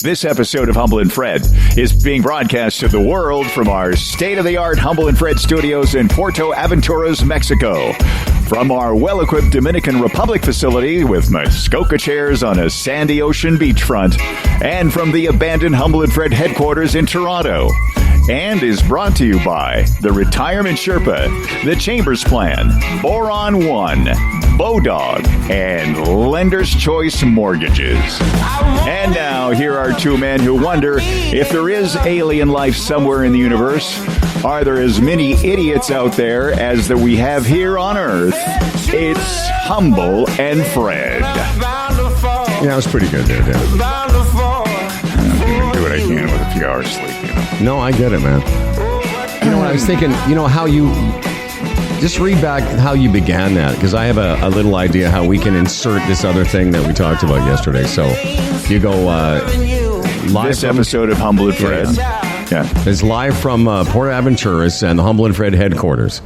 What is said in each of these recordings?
This episode of Humble and Fred is being broadcast to the world from our state-of-the-art Humble and Fred studios in Puerto Aventuras, Mexico. From our well-equipped Dominican Republic facility with Muskoka chairs on a sandy ocean beachfront, and from the abandoned Humble and Fred headquarters in Toronto. And is brought to you by the Retirement Sherpa, the Chambers Plan, Boron One, Bodog, and Lender's Choice Mortgages. And now, here are two men who wonder if there is alien life somewhere in the universe. Are there as many idiots out there as that we have here on Earth? It's Humble and Fred. Yeah, it was pretty good there, Dan. I'm going to do what I can with a few hours sleep, you know. No, I get it, man. You know what I was thinking? You know how you just read back how you began that, because I have a little idea how we can insert this other thing that we talked about yesterday. So you go live. This episode of Humble and Fred. Yeah. It's live from Puerto Aventuras and the Humble and Fred headquarters.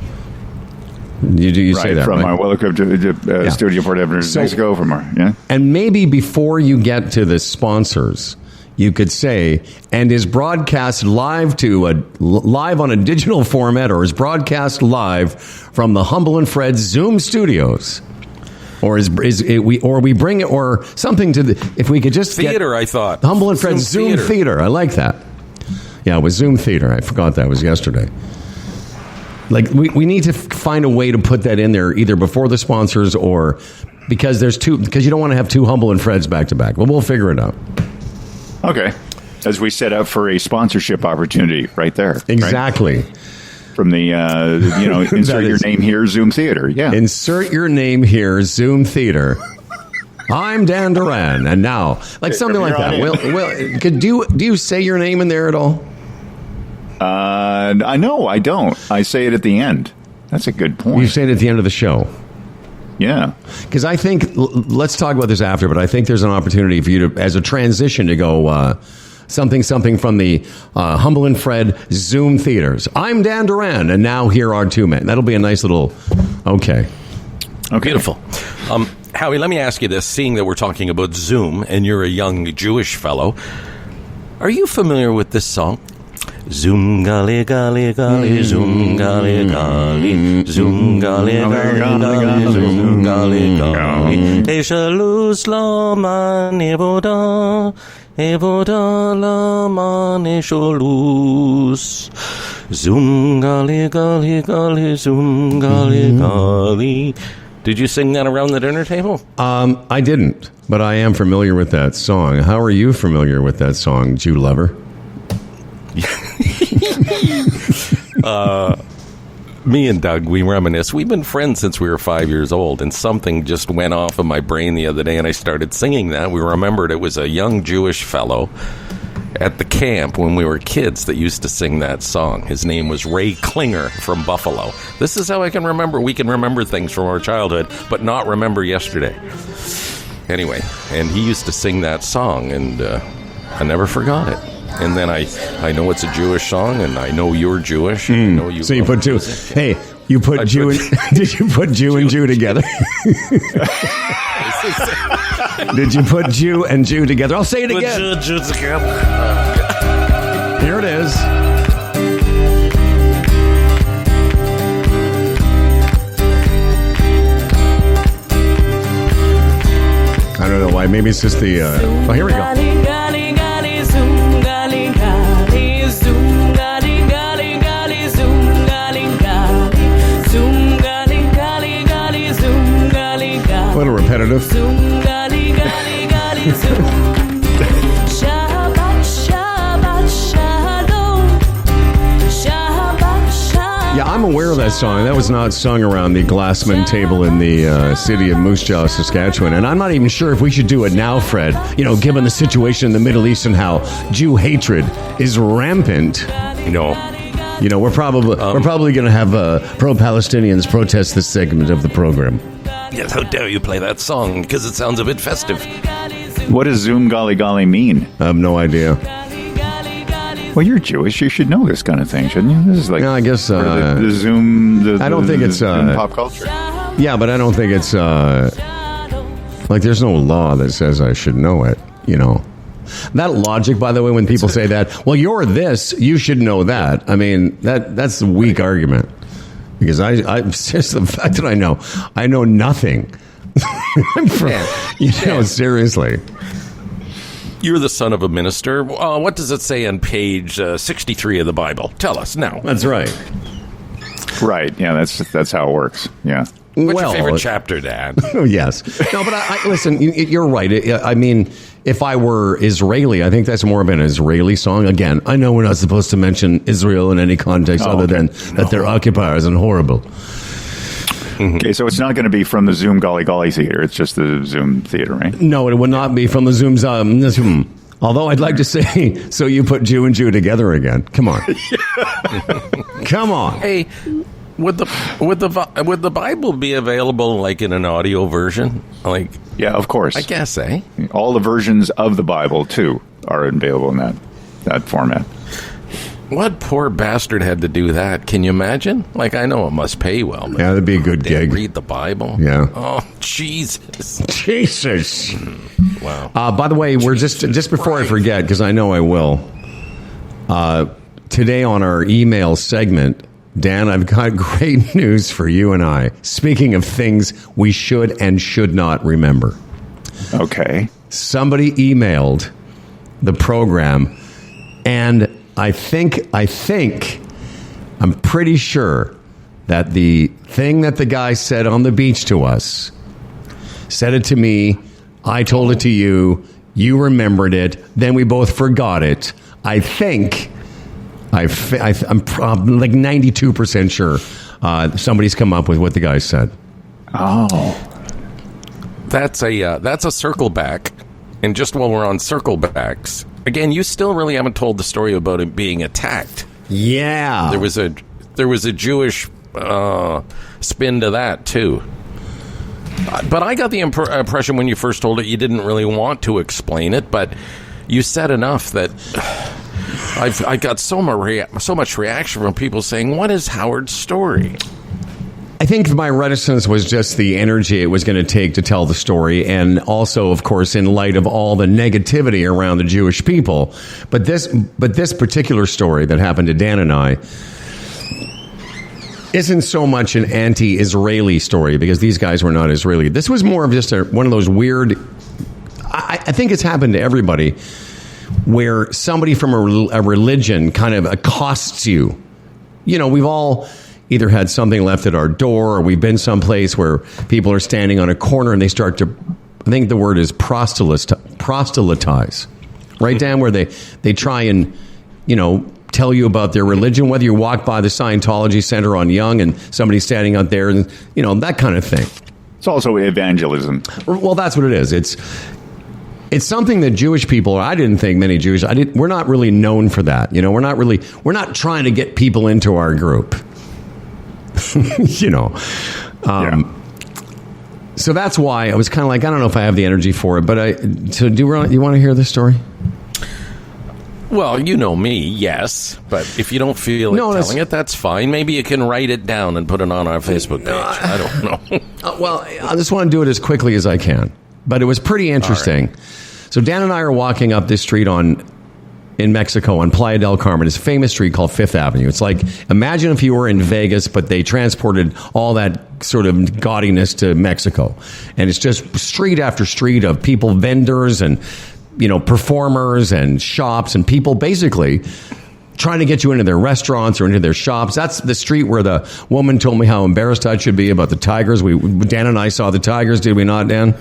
You say that, from right? our well-equipped studio, Puerto Aventuras, Mexico. From our, And maybe before you get to the sponsors, you could say, and is broadcast live on a digital format, or is broadcast live from the Humble and Fred Zoom studios, or we bring it, or something to the, if we could just theater. I thought Humble and Fred Zoom theater. I like that. Yeah, it was Zoom theater. I forgot that was yesterday. Like we need to find a way to put that in there, either before the sponsors or because you don't want to have two Humble and Freds back to back. But we'll figure it out. Okay. As we set up for a sponsorship opportunity right there. Exactly. Right? From the, insert your name here, Zoom Theater. Yeah. Insert your name here, Zoom Theater. I'm Dan Duran. And now, like something like that. Well, do you say your name in there at all? I don't. I say it at the end. That's a good point. You say it at the end of the show. Yeah. Because I think, let's talk about this after, but I think there's an opportunity for you to, as a transition, to go something from the Humble and Fred Zoom theaters. I'm Dan Duran, and now here are two men. That'll be a nice little, okay. Beautiful. Howie, let me ask you this, seeing that we're talking about Zoom, and you're a young Jewish fellow, are you familiar with this song? Zoom gali gali gali zoom gali gali zoom gali gali gali zoom gali gali Eshalus la man evoda la man eshalus zoom gali gali gali zoom gali gali. Did you sing that around the dinner table? I didn't, but I am familiar with that song. How are you familiar with that song, Jew lover? Me and Doug, we reminisce. We've been friends since we were 5 years old, and something just went off in my brain the other day, and I started singing that. We remembered it was a young Jewish fellow at the camp when we were kids that used to sing that song. His name was Ray Klinger from Buffalo. This is how I can remember. We can remember things from our childhood, but not remember yesterday. Anyway, and he used to sing that song, and I never forgot it. And then I know it's a Jewish song, and I know you're Jewish. And I know you. So you put two. Music. Hey, you put Jew. Did you put Jew and Jew together? Did you put Jew and Jew together? I'll say it again. Jew together. Here it is. I don't know why. Maybe it's just the. Oh, here we go. A little repetitive. Yeah, I'm aware of that song. That was not sung around the Glassman table in the city of Moose Jaw, Saskatchewan. And I'm not even sure if we should do it now, Fred. You know, given the situation in the Middle East and how Jew hatred is rampant. You know, we're probably going to have pro-Palestinians protest this segment of the program. Yes, how dare you play that song, because it sounds a bit festive. What does Zoom Golly Golly mean? I have no idea. Well, you're Jewish. You should know this kind of thing, shouldn't you? This is like, I guess the Zoom. I don't think it's Zoom pop culture. Yeah, but I don't think it's like there's no law that says I should know it. You know. That logic, by the way, when people say that, well, you're this, you should know that. I mean, that's a weak argument. Because I just the fact that I know nothing. Seriously. You're the son of a minister. What does it say on page 63 of the Bible? Tell us now. That's right. Right. Yeah, that's how it works. Yeah. What's your favorite chapter, Dad? Oh, yes. No, but listen, you're right. I mean, if I were Israeli, I think that's more of an Israeli song. Again, I know we're not supposed to mention Israel in any context than that they're occupiers and horrible. Okay, so it's not going to be from the Zoom Golly Golly Theater. It's just the Zoom Theater, right? No, it would not be from the Zoom. Although I'd like to say, so you put Jew and Jew together again. Come on. Come on. Hey, would the Bible be available like in an audio version? Like, yeah, of course. I guess, eh? All the versions of the Bible too are available in that format. What poor bastard had to do that? Can you imagine? Like, I know it must pay well. Yeah, that'd be a good gig. Read the Bible. Yeah. Oh, Jesus. Wow. By the way, we're just before I forget, because I know I will. Today on our email segment, Dan, I've got great news for you and I. Speaking of things we should and should not remember. Okay. Somebody emailed the program, and I'm pretty sure that the thing that the guy said on the beach to us, said it to me, I told it to you, you remembered it, then we both forgot it. I'm like 92% sure somebody's come up with what the guy said. Oh. That's a circle back. And just while we're on circle backs, again, you still really haven't told the story about him being attacked. Yeah. There was a Jewish spin to that, too. But I got the impression when you first told it, you didn't really want to explain it, but you said enough that I got so much reaction from people saying, what is Howard's story? I think my reticence was just the energy it was going to take to tell the story, and also, of course, in light of all the negativity around the Jewish people. But this particular story that happened to Dan and I isn't so much an anti-Israeli story, because these guys were not Israeli. This was more of just one of those weird... I think it's happened to everybody, where somebody from a religion kind of accosts you. You know, we've all either had something left at our door, or we've been someplace where people are standing on a corner and they start to, I think the word is proselytize. Right, Dan? Where they try and, tell you about their religion, whether you walk by the Scientology Center on Yonge and somebody's standing out there and, that kind of thing. It's also evangelism. Well, that's what it is. It's something that Jewish people, I didn't think many Jews, we're not really known for that. We're not trying to get people into our group. So that's why I was kind of like, I don't know if I have the energy for it, but do you want to hear this story? Well, you know me, yes, but if you don't feel telling it, that's fine. Maybe you can write it down and put it on our Facebook page. I don't know. Well, I just want to do it as quickly as I can, but it was pretty interesting. Right. So Dan and I are walking up this street in Mexico on Playa del Carmen. It's a famous street called Fifth Avenue. It's like, imagine if you were in Vegas, but they transported all that sort of gaudiness to Mexico. And it's just street after street of people, vendors and, performers and shops and people basically trying to get you into their restaurants or into their shops. That's the street where the woman told me how embarrassed I should be about the tigers. Dan and I saw the tigers, did we not, Dan?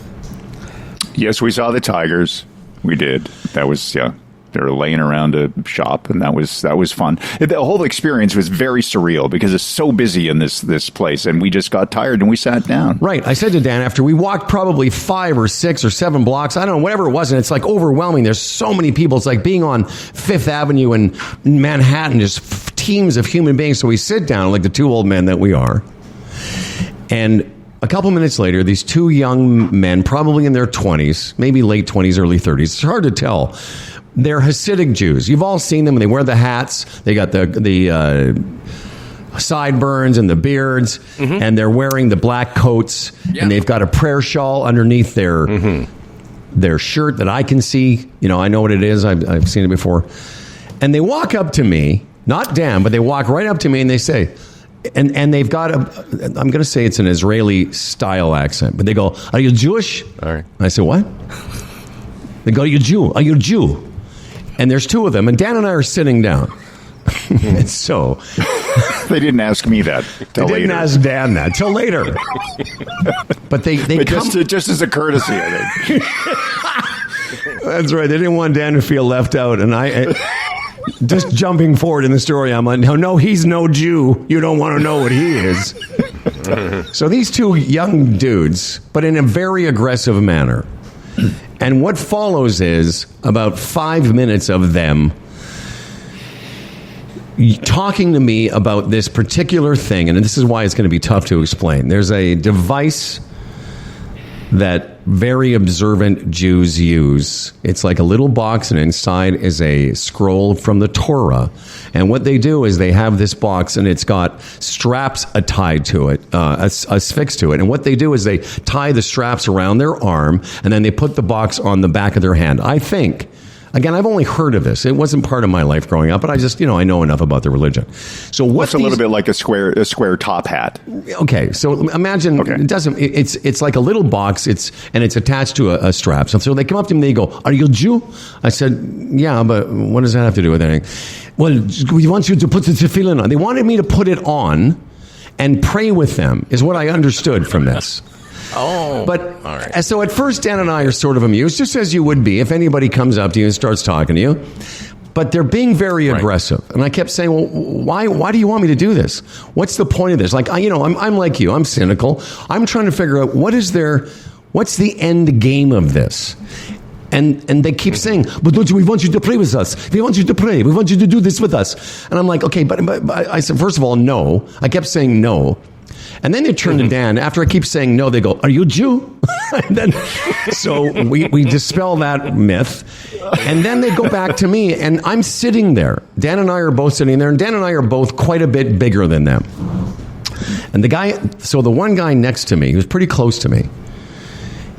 Yes, we saw the tigers. We did. That was, yeah. They were laying around a shop, and that was fun. The whole experience was very surreal because it's so busy in this place, and we just got tired and we sat down. Right. I said to Dan, after we walked probably 5 or 6 or 7 blocks, I don't know, whatever it was, and it's like overwhelming. There's so many people. It's like being on Fifth Avenue in Manhattan, just teams of human beings. So we sit down like the 2 old men that we are, and a couple minutes later, these 2 young men, probably in their 20s, maybe late 20s, early 30s. It's hard to tell. They're Hasidic Jews. You've all seen them. They wear the hats. They got the sideburns and the beards, and they're wearing the black coats, and they've got a prayer shawl underneath their their shirt that I can see. You know, I know what it is. I've seen it before. And they walk up to me, not Dan, but they walk right up to me and they say, and they've got I'm going to say it's an Israeli style accent, but they go, "Are you Jewish?" All right. I say, "What?" They go, "Are you Jew? Are you a Jew?" And there's two of them, and Dan and I are sitting down. And so they didn't ask me that. They didn't ask Dan that till later. But they just as a courtesy, I think. That's right. They didn't want Dan to feel left out, and I. Just jumping forward in the story, I'm like, no, he's no Jew. You don't want to know what he is. So these two young dudes, but in a very aggressive manner. And what follows is about 5 minutes of them talking to me about this particular thing. And this is why it's going to be tough to explain. There's a device that very observant Jews use. It's like a little box, and inside is a scroll from the Torah. And what they do is they have this box, and it's got straps tied to it, affixed to it. And what they do is they tie the straps around their arm, and then they put the box on the back of their hand. I think. Again, I've only heard of this. It wasn't part of my life growing up, but I just, I know enough about the religion. So what's a little bit like a square top hat. Okay, so imagine it doesn't. It's like a little box. It's attached to a strap. So they come up to me. They go, "Are you a Jew?" I said, "Yeah, but what does that have to do with anything?" "Well, we want you to put the tefillin on." They wanted me to put it on and pray with them. Is what I understood from this. Oh, but all right. So at first, Dan and I are sort of amused, just as you would be if anybody comes up to you and starts talking to you. But they're being very aggressive, and I kept saying, "Well, why do you want me to do this? What's the point of this?" Like, I'm like you. I'm cynical. I'm trying to figure out what's the end game of this. And they keep saying, "But we want you to pray with us. We want you to pray. We want you to do this with us." And I'm like, "Okay," but I said, first of all, no. I kept saying no. And then they turn to Dan. After I keep saying no, they go, "Are you a Jew?" And then, so we dispel that myth. And then they go back to me, and I'm sitting there. Dan and I are both sitting there, and Dan and I are both quite a bit bigger than them. And the one guy next to me, who's pretty close to me,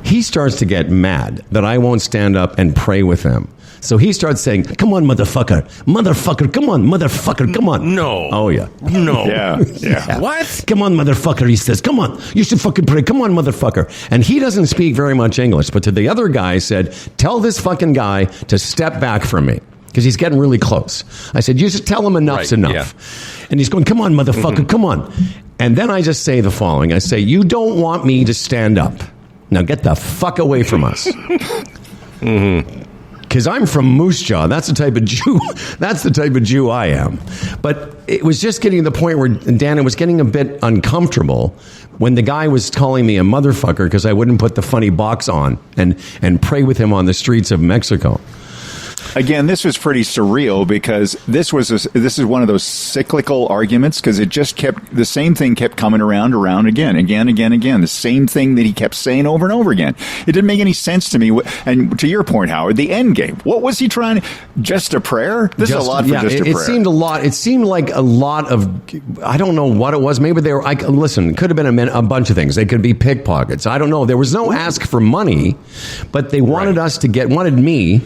he starts to get mad that I won't stand up and pray with him. So he starts saying, "Come on, motherfucker. Motherfucker, come on, motherfucker, come on." No. Oh, yeah. No. Yeah. What? "Come on, motherfucker," he says. "Come on. You should fucking pray. Come on, motherfucker." And he doesn't speak very much English, but to the other guy said, "Tell this fucking guy to step back from me, because he's getting really close." I said, "You should tell him enough's enough." Yeah. And he's going, "Come on, motherfucker, come on." And then I just say the following. I say, "You don't want me to stand up. Now get the fuck away from us." Because I'm from Moose Jaw. That's the type of Jew. That's the type of Jew I am. But it was just getting to the point where, Dan, it was getting a bit uncomfortable when the guy was calling me a motherfucker because I wouldn't put the funny box on and pray with him on the streets of Mexico. Again, this was pretty surreal because this is one of those cyclical arguments because it just the same thing kept coming around again. The same thing that he kept saying over and over again. It didn't make any sense to me. And to your point, Howard, the end game. What was he trying to? Just a prayer? This is a lot for just a prayer. It seemed a lot. It seemed like a lot of. I don't know what it was. Maybe they were. Listen, it could have been a bunch of things. They could be pickpockets. I don't know. There was no ask for money, but they wanted us to wanted me,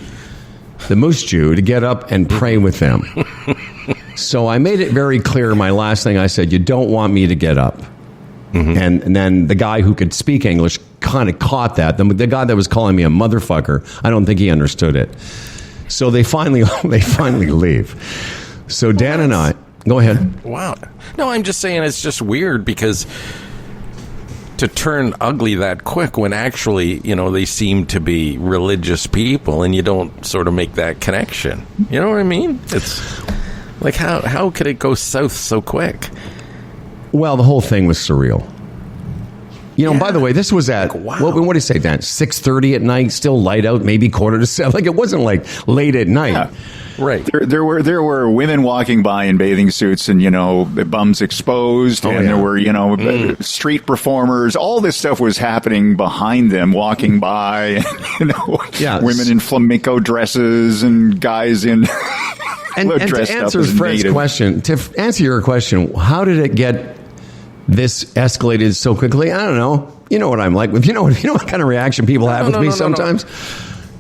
the Moose Jew, to get up and pray with them. So I made it very clear, my last thing I said, "You don't want me to get up." Mm-hmm. And then the guy who could speak English kind of caught that. The guy that was calling me a motherfucker, I don't think he understood it. So they finally leave. So Dan and I, go ahead. Wow. No, I'm just saying it's just weird because to turn ugly that quick when actually, they seem to be religious people and you don't sort of make that connection. You know what I mean? It's like, how could it go south so quick? Well, the whole thing was surreal. By the way, this was at, wow. What do you say, Dan? 6:30 at night, still light out, maybe 6:45. Like, it wasn't like late at night. Yeah. Right. There were women walking by in bathing suits and, bums exposed. There were, street performers. All this stuff was happening behind them, walking by. Women in flamenco dresses and guys in and to answer Fred's question, to answer your question, how did it get this escalated so quickly? I don't know. You know what I'm like. You know what kind of reaction people have with me sometimes?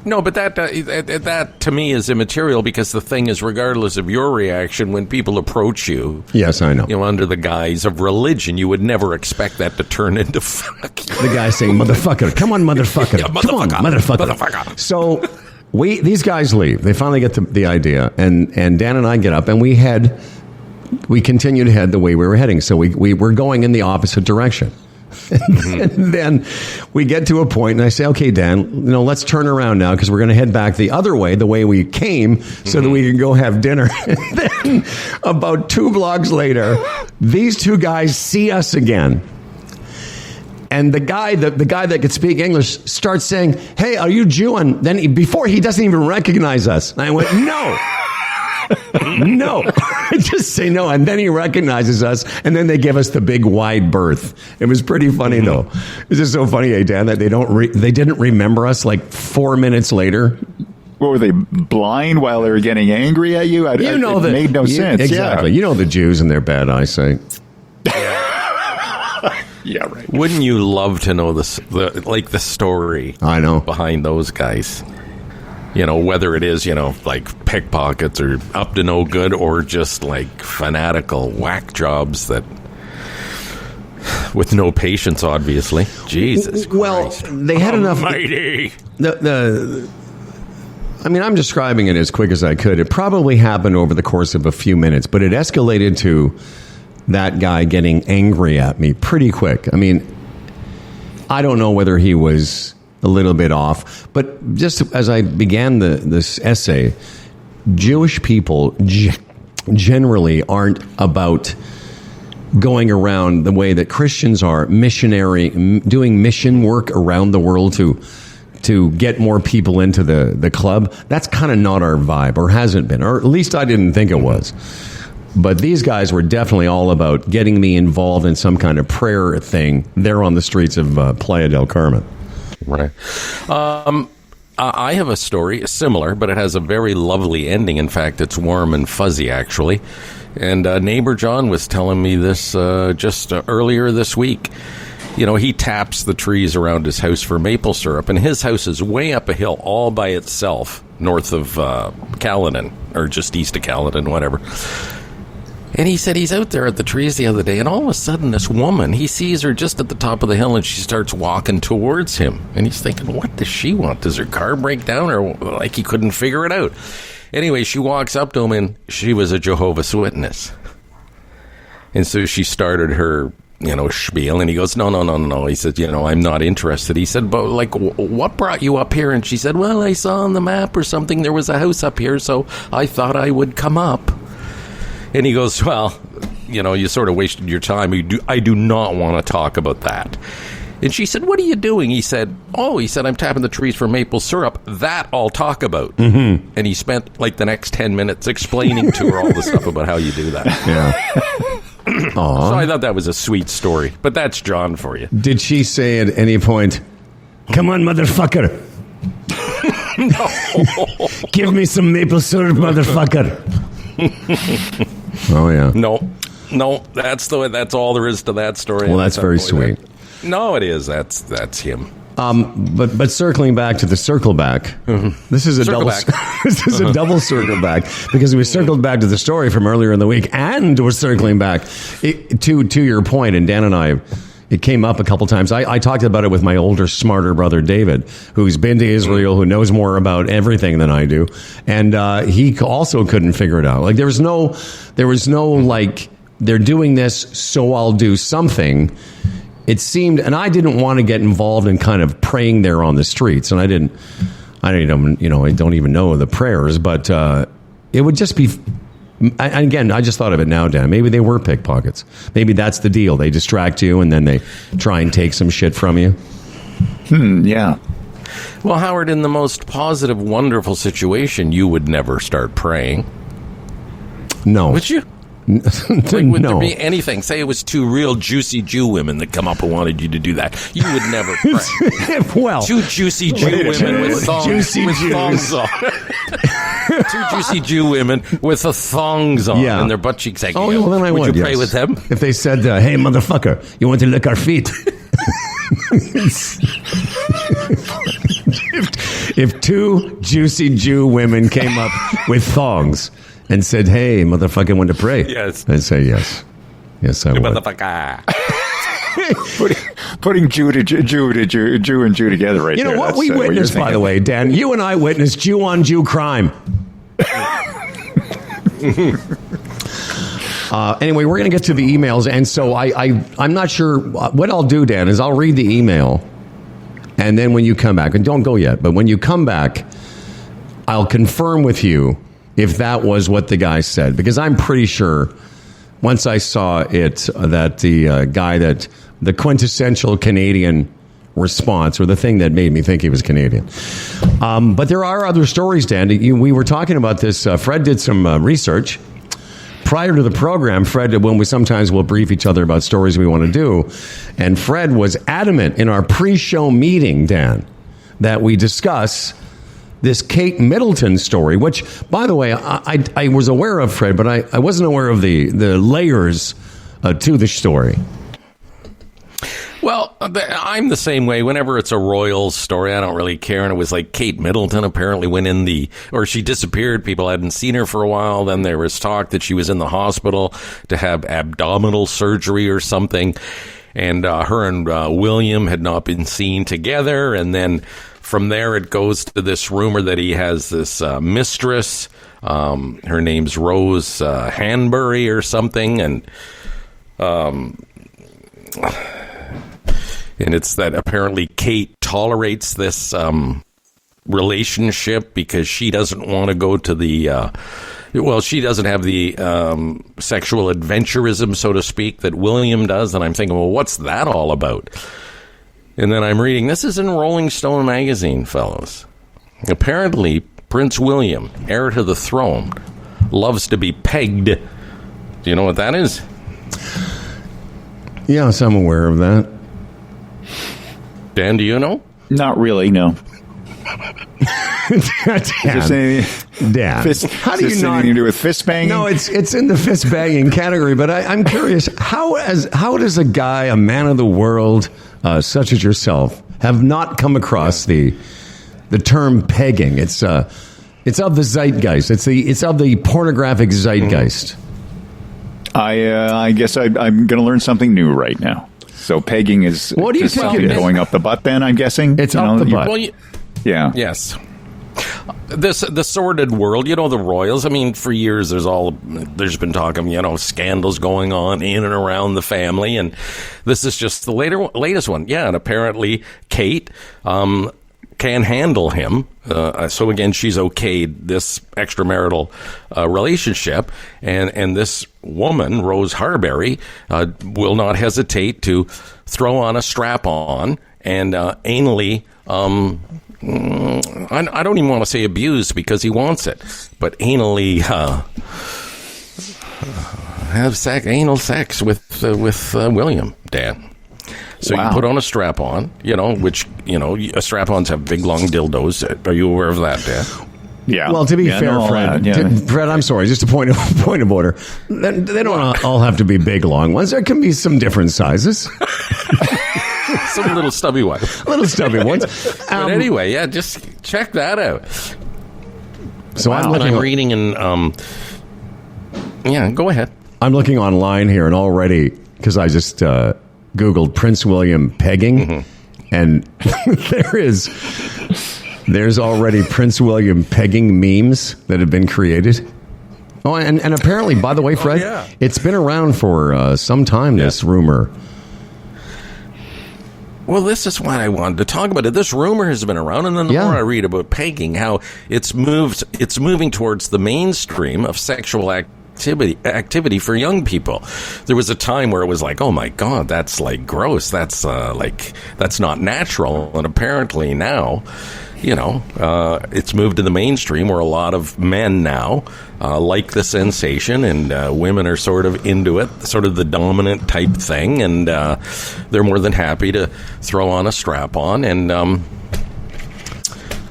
No, but that to me is immaterial, because the thing is, regardless of your reaction, when people approach you, yes, I know, under the guise of religion, you would never expect that to turn into fuck. The guy saying, "Motherfucker, come on, motherfucker, Yeah, come on, motherfucker." So these guys leave. They finally get the idea, and Dan and I get up, and we continue to head the way we were heading. So we were going in the opposite direction. And then we get to a point, and I say, "Okay, Dan, let's turn around now, because we're going to head back the other way, the way we came, so that we can go have dinner." And then about 2 blocks later, these two guys see us again, and the guy that could speak English starts saying, "Hey, are you Jew?" And then before he doesn't even recognize us, and I went, "No." No, I just say no, and then he recognizes us, and then they give us the big wide berth. It was pretty funny, though. It's just so funny, Dan, that they didn't remember us like 4 minutes later. What, were they blind while they were getting angry at you? It made no sense. Exactly. Yeah. You know the Jews and their bad eyesight. Yeah, right. Wouldn't you love to know the story? I know, behind those guys. Whether it is, like pickpockets or up to no good, or just like fanatical whack jobs that, with no patience, obviously. Jesus Christ. Well, they had enough. Almighty. I'm describing it as quick as I could. It probably happened over the course of a few minutes, but it escalated to that guy getting angry at me pretty quick. I don't know whether he was a little bit off, but just as I began this essay, Jewish people generally aren't about going around the way that Christians are, doing mission work around the world to get more people into the club. That's kind of not our vibe, or hasn't been, or at least I didn't think it was. But these guys were definitely all about getting me involved in some kind of prayer thing there on the streets of Playa del Carmen. Right. I have a story similar, but it has a very lovely ending. In fact, it's warm and fuzzy, actually. And neighbor John was telling me this just earlier this week. He taps the trees around his house for maple syrup, and his house is way up a hill all by itself, north of Caledon, or just east of Caledon, whatever. And he said he's out there at the trees the other day, and all of a sudden this woman, he sees her just at the top of the hill, and she starts walking towards him. And he's thinking, what does she want? Does her car break down? Or like he couldn't figure it out. Anyway, she walks up to him, and she was a Jehovah's Witness. And so she started her, spiel, and he goes, no. He said, I'm not interested. He said, but like, what brought you up here? And she said, well, I saw on the map or something there was a house up here, so I thought I would come up. And he goes, well, you sort of wasted your time. I do not want to talk about that. And she said, what are you doing? He said, I'm tapping the trees for maple syrup. That I'll talk about. Mm-hmm. And he spent like the next 10 minutes explaining to her all the stuff about how you do that. Yeah. So I thought that was a sweet story. But that's John for you. Did she say at any point, come on, motherfucker? No. Give me some maple syrup, motherfucker. Oh yeah. No, that's all there is to that story. Well, that's very sweet. No, it is. That's him. But circling back to the circle back, this is a double. This is a double circle back, because we circled back to the story from earlier in the week, and we're circling back to your point. And Dan and I, it came up a couple times. I talked about it with my older, smarter brother David, who's been to Israel, who knows more about everything than I do, and he also couldn't figure it out. Like there was no like, they're doing this, so I'll do something. It seemed, and I didn't want to get involved in kind of praying there on the streets, and I don't even know the prayers, but it would just be. Again, I just thought of it now, Dan. Maybe they were pickpockets. Maybe that's the deal. They distract you, and then they try and take some shit from you. Yeah. Well, Howard, in the most positive, wonderful situation, you would never start praying. No. Would you? Would there be anything? Say it was two real juicy Jew women that come up and wanted you to do that. You would never pray. Well, two juicy Jew women with thongs on. Two juicy Jew women with the thongs on and their butt cheeks hanging out. Well, then I would you pray with them? If they said, hey, motherfucker, you want to lick our feet? if two juicy Jew women came up with thongs and said, "Hey, motherfucker, want to pray?" Yes. I'd say yes. Yes, I would. Motherfucker. Putting Jew and Jew together right You know there. what we That's, witnessed, by the way, Dan? You and I witnessed Jew on Jew crime. Anyway, we're going to get to the emails, and so I'm not sure what I'll do, Dan, is I'll read the email, and then when you come back, and don't go yet, but when you come back, I'll confirm with you if that was what the guy said, because I'm pretty sure once I saw it that the guy that the quintessential Canadian response, or the thing that made me think he was Canadian. But there are other stories, Dan. We were talking about this. Fred did some research prior to the program. Fred, when we sometimes will brief each other about stories we want to do, and Fred was adamant in our pre-show meeting, Dan, that we discuss this Kate Middleton story, which, by the way, I was aware of, Fred, but I wasn't aware of the layers to the story. Well, I'm the same way. Whenever it's a royal story, I don't really care. And it was like Kate Middleton apparently went or she disappeared. People hadn't seen her for a while. Then there was talk that she was in the hospital to have abdominal surgery or something. And her and William had not been seen together. And then from there, it goes to this rumor that he has this mistress. Her name's Rose Hanbury or something. And it's that apparently Kate tolerates this relationship because she doesn't want to go to the... she doesn't have the sexual adventurism, so to speak, that William does. And I'm thinking, well, what's that all about? And then I'm reading, this is in Rolling Stone magazine, fellows. Apparently, Prince William, heir to the throne, loves to be pegged. Do you know what that is? Yes, I'm aware of that. Dan, do you know? Not really, no. Dan, fist, how do you not anything to do with fist banging? No, it's in the fist banging category. But I'm curious, how does a guy, a man of the world, such as yourself, have not come across the term pegging? It's of the zeitgeist. It's of the pornographic zeitgeist. I guess I'm going to learn something new right now. So pegging is what do you think something going up the butt? Then I'm guessing it's up the butt. Well, yeah. Yes. The sordid world, the royals. I mean, for years there's been talk of scandals going on in and around the family, and this is just the latest one. Yeah, and apparently Kate can handle him. So again, she's okayed this extramarital relationship, and this woman, Rose Harbury, will not hesitate to throw on a strap-on and anally. I don't even want to say abuse because he wants it, but anally have anal sex with William, Dan. So wow. You put on a strap-on, which, strap-ons have big, long dildos. Are you aware of that, Dan? Yeah. Well, to be fair, Fred, Fred, I'm sorry, just a point of order. They don't all have to be big, long ones. There can be some different sizes. Some little stubby ones. But anyway, yeah, just check that out. So I'm reading in... go ahead. I'm looking online here, and already, because I just Googled Prince William pegging, and there's already Prince William pegging memes that have been created. Oh, and apparently, by the way, Fred, it's been around for some time, this rumor. Well, this is what I wanted to talk about. This rumor has been around, and then the more I read about pegging, how it's moving towards the mainstream of sexual activity for young people. There was a time where it was like, oh my God, that's like gross. That's that's not natural. And apparently now, it's moved to the mainstream where a lot of men now like the sensation, and women are sort of into it, sort of the dominant type thing, and they're more than happy to throw on a strap-on and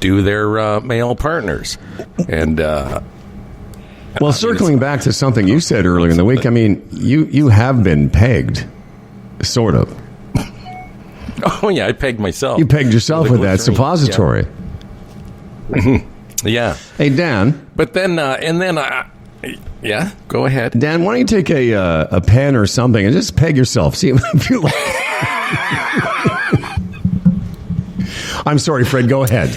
do their male partners. And well, circling back to something you said earlier in the week, I mean, you have been pegged, sort of. Oh, yeah, I pegged myself. You pegged yourself with that suppository. Yeah. Hey, Dan. But then, yeah, go ahead. Dan, why don't you take a pen or something and just peg yourself? See if you like. I'm sorry, Fred. Go ahead.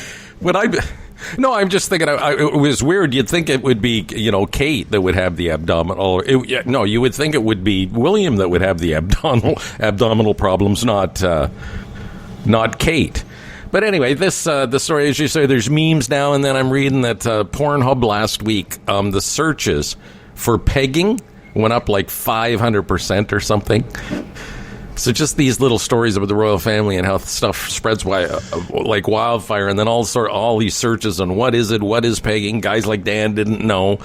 No, I'm just thinking. It was weird. You'd think it would be, Kate that would have the abdominal. No, you would think it would be William that would have the abdominal problems, not Kate. But anyway, the story, as you say, there's memes now, and then I'm reading that Pornhub last week, the searches for pegging went up like 500% or something. So just these little stories about the royal family and how stuff spreads like wildfire, and then all these searches on what is pegging. Guys like Dan didn't know,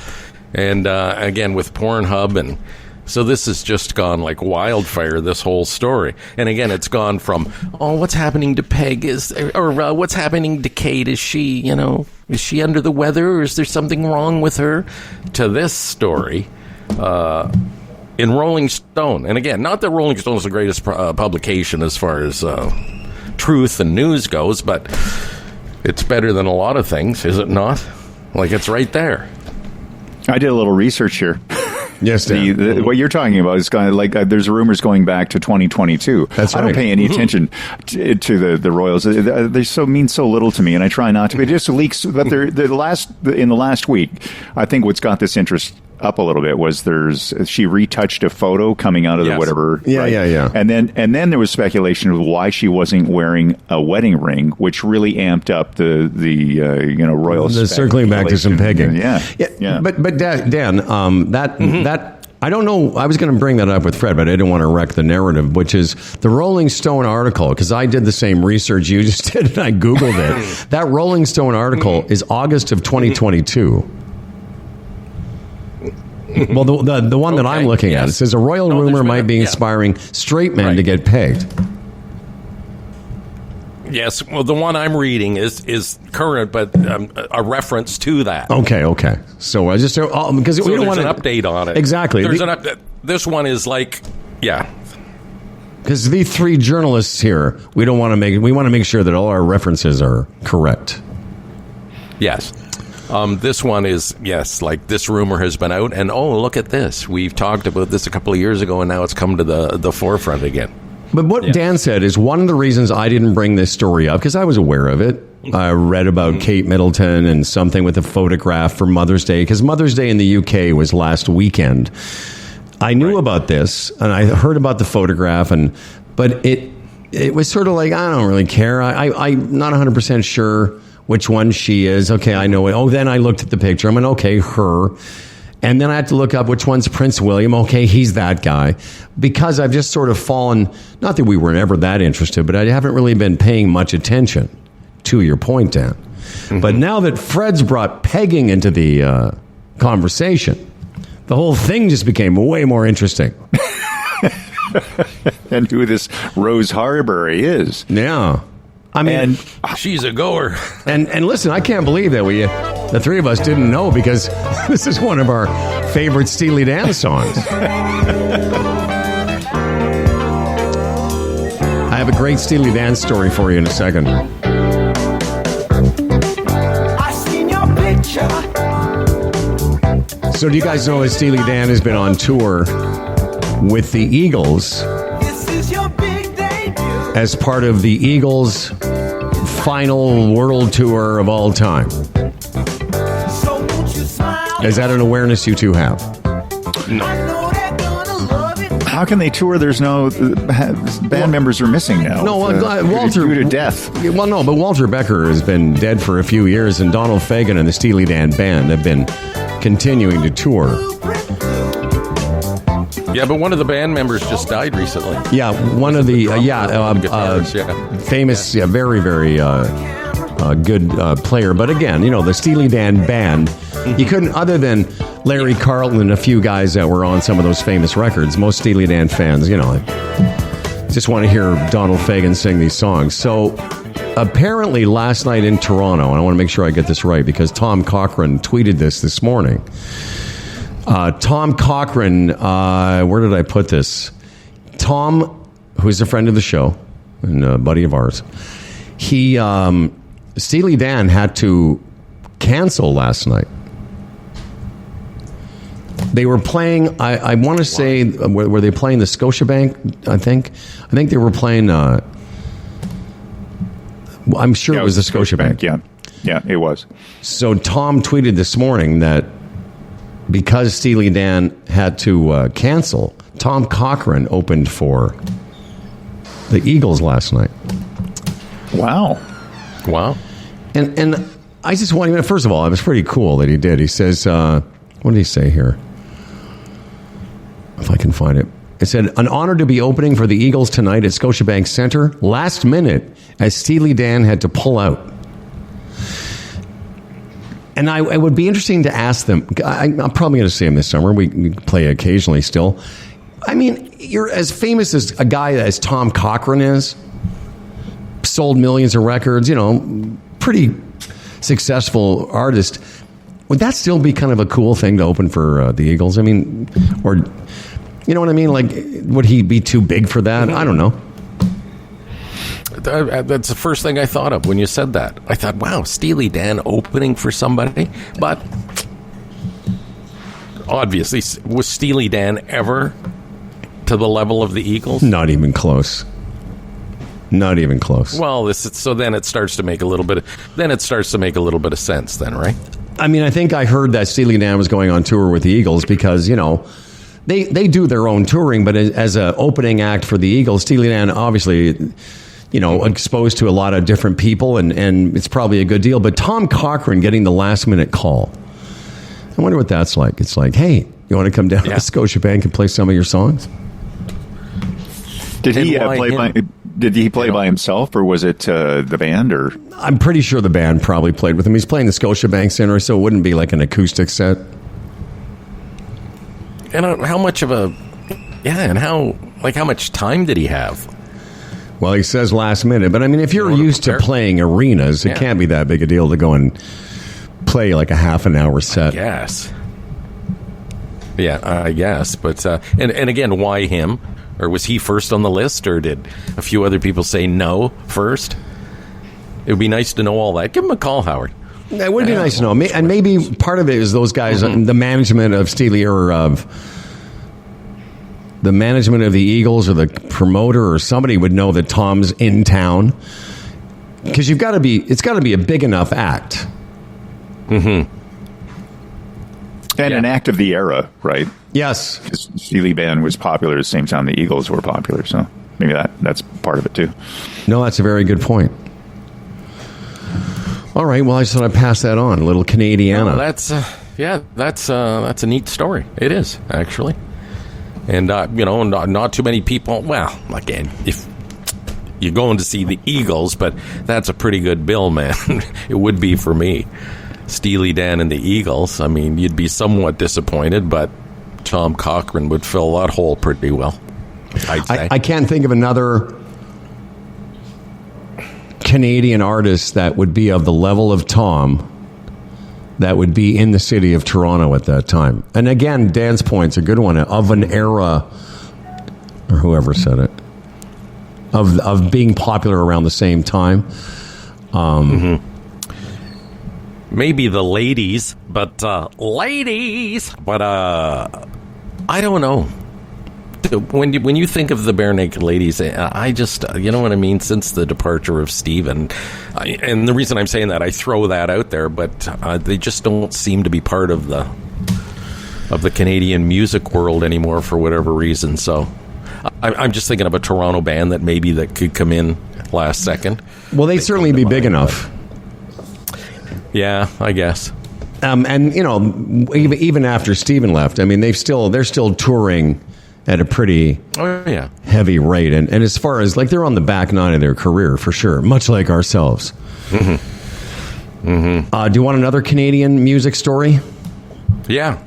and again with Pornhub, and so this has just gone like wildfire. This whole story, and again, it's gone from what's happening to Peg or what's happening to Kate? Is she under the weather, or is there something wrong with her? To this story. In Rolling Stone. And again, not that Rolling Stone is the greatest publication as far as truth and news goes, but it's better than a lot of things, is it not? Like, it's right there. I did a little research here. Yes, Dan. What you're talking about is kind of like there's rumors going back to 2022. That's right. I don't pay any attention to the Royals. They mean so little to me, and I try not to. But it just leaks. But in the last week, I think what's got this interest up a little bit was she retouched a photo coming out of the whatever. Yeah, right? yeah. And then there was speculation of why she wasn't wearing a wedding ring, which really amped up the Royals. Circling back to some pegging. Yeah. But Dan, that I don't know. I was going to bring that up with Fred, but I didn't want to wreck the narrative, which is the Rolling Stone article, because I did the same research you just did, and I Googled it. That Rolling Stone article is August of 2022. Well, the one that I'm looking at, it says a royal rumor might be inspiring straight men to get pegged. Yes, well, the one I'm reading is current, but a reference to that. Okay. So I just because we don't want an update on it. Exactly. There's an update. This one is like, because the three journalists here, we want to make sure that all our references are correct. Yes. This one is, like this rumor has been out, and look at this. We've talked about this a couple of years ago, and now it's come to the forefront again. But what Dan said is one of the reasons I didn't bring this story up, because I was aware of it. I read about Kate Middleton and something with a photograph for Mother's Day, because Mother's Day in the UK was last weekend. I knew about this, and I heard about the photograph, but it was sort of like, I don't really care. I'm not 100% sure which one she is. Okay, I know it. Then I looked at the picture. I'm like, okay, her. And then I had to look up which one's Prince William. Okay, he's that guy. Because I've just sort of fallen, not that we were never that interested, but I haven't really been paying much attention, to your point, Dan. Mm-hmm. But now that Fred's brought pegging into the conversation, the whole thing just became way more interesting. And who this Rose Harbury is. Yeah. I mean, she's a goer. And listen, I can't believe that the three of us didn't know, because this is one of our favorite Steely Dan songs. I have a great Steely Dan story for you in a second. I seen your picture. So do you guys know that Steely Dan has been on tour with the Eagles as part of the Eagles' final world tour of all time? Is that an awareness you two have? No. How can they tour? There's no band members are missing now. No, Walter due to death. Well, no, but Walter Becker has been dead for a few years, and Donald Fagen and the Steely Dan Band have been continuing to tour. Yeah, but one of the band members just died recently. Yeah, one of the famous, very, very good player. But again, the Steely Dan Band, you couldn't, other than Larry Carlton and a few guys that were on some of those famous records, most Steely Dan fans, just want to hear Donald Fagen sing these songs. So apparently last night in Toronto, and I want to make sure I get this right because Tom Cochran tweeted this morning. Tom Cochran, where did I put this? Tom, who's a friend of the show, and a buddy of ours. Steely Dan had to cancel last night. They were playing, I want to say, were they playing the Scotiabank, I think? I think they were playing, I'm sure it was the Scotiabank. Yeah, it was. So Tom tweeted this morning that because Steely Dan had to cancel, Tom Cochrane opened for the Eagles last night. Wow. And I just want to, first of all, it was pretty cool that he did. He says, what did he say here? If I can find it. It said, an honor to be opening for the Eagles tonight at Scotiabank Center. Last minute, as Steely Dan had to pull out. And it would be interesting to ask them. I'm probably going to see him this summer. We play occasionally still. I mean, you're as famous as a guy as Tom Cochrane is. Sold millions of records, pretty successful artist. Would that still be kind of a cool thing to open for the Eagles? I mean, or, you know what I mean? Like, would he be too big for that? I don't know. That's the first thing I thought of when you said that. I thought, wow, Steely Dan opening for somebody. But obviously, was Steely Dan ever to the level of the Eagles? Not even close. Not even close. Well, so then it starts to make a little bit of sense then, right? I mean, I think I heard that Steely Dan was going on tour with the Eagles because, they do their own touring, but as an opening act for the Eagles, Steely Dan obviously, exposed to a lot of different people, and it's probably a good deal. But Tom Cochrane getting the last minute call, I wonder what that's like. It's like, hey, you want to come down to Scotiabank and play some of your songs? Did he play by himself, or was it the band? Or I'm pretty sure the band probably played with him. He's playing the Scotiabank Center, so it wouldn't be like an acoustic set. And how much of how much time did he have? Well, he says last minute, but I mean, if you're used to playing arenas, it can't be that big a deal to go and play like a half an hour set. Yes. Yeah, I guess. But and again, why him? Or was he first on the list, or did a few other people say no first? It would be nice to know all that. Give him a call, Howard. It would be nice to know. And maybe part of it is those guys, the management of Steely, or of the management of the Eagles, or the promoter, or somebody would know that Tom's in town. Because it's got to be a big enough act. Mm-hmm. And an act of the era, right? Yes. Because Steely Dan was popular at the same time the Eagles were popular, so maybe that's part of it too. No, that's a very good point. All right, well, I just thought I'd pass that on. A little Canadiana. No, that's a neat story. It is, actually. And, not too many people. Well, again, if you're going to see the Eagles, but that's a pretty good bill, man. It would be for me. Steely Dan and the Eagles. I mean, you'd be somewhat disappointed, but Tom Cochrane would fill that hole pretty well, I'd say. I can't think of another Canadian artist that would be of the level of Tom that would be in the city of Toronto at that time. And again, Dan's point's a good one, of an era, or whoever said it, of being popular around the same time. Maybe the ladies, but I don't know. When you think of the Bare Naked Ladies, I just, you know what I mean, since the departure of Steve, and the reason I'm saying that, I throw that out there, but they just don't seem to be part of the Canadian music world anymore for whatever reason. So I'm just thinking of a Toronto band that could come in last second. Well, they'd certainly be big enough. Yeah, I guess. And even after Steven left, I mean, they're still touring at a pretty heavy rate, and as far as they're on the back nine of their career for sure, much like ourselves. Do you want another Canadian music story? Yeah.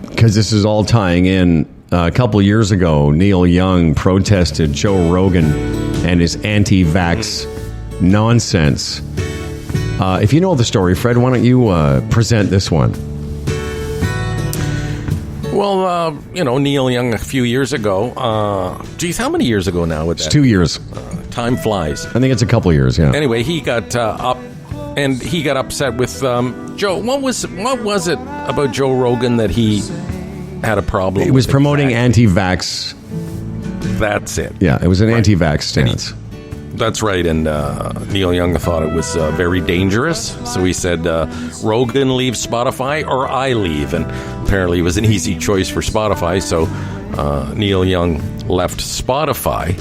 Because this is all tying in. A couple years ago, Neil Young protested Joe Rogan and his anti-vax nonsense. If you know the story, Fred, why don't you present this one? Well, Neil Young a few years ago. Geez, how many years ago now? It's 2 years. Time flies. I think it's a couple of years, yeah. Anyway, he got up, and he got upset with Joe. What was it about Joe Rogan that he had a problem? It was promoting anti-vax. That's it. Yeah, it was an anti-vax stance. That's right, and Neil Young thought it was very dangerous, so he said, Rogan leaves Spotify or I leave, and apparently it was an easy choice for Spotify, so Neil Young left Spotify.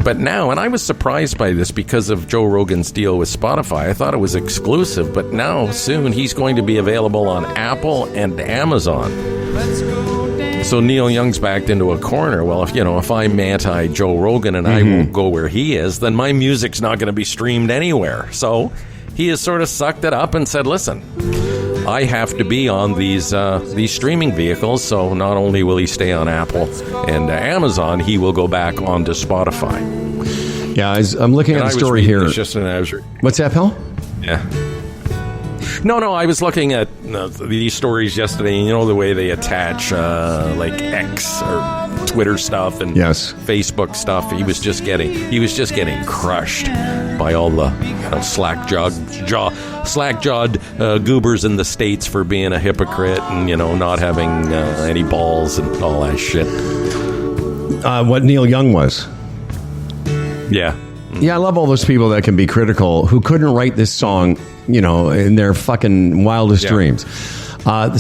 But now, and I was surprised by this because of Joe Rogan's deal with Spotify. I thought it was exclusive, but now soon he's going to be available on Apple and Amazon. So Neil Young's backed into a corner. Well, if I'm anti-Joe Rogan and I won't go where he is, then my music's not going to be streamed anywhere. So he has sort of sucked it up and said, listen, I have to be on these streaming vehicles, so not only will he stay on Apple and Amazon, he will go back onto Spotify. Yeah, I'm looking at the story here. Just an Azure. What's that, pal? Yeah. No, I was looking at these stories yesterday, and the way they attach like X or Twitter stuff and Facebook stuff. He was just getting crushed by all the slack-jawed goobers in the States for being a hypocrite and not having any balls and all that shit. What Neil Young was. Yeah. Yeah, I love all those people that can be critical who couldn't write this song, in their fucking wildest dreams.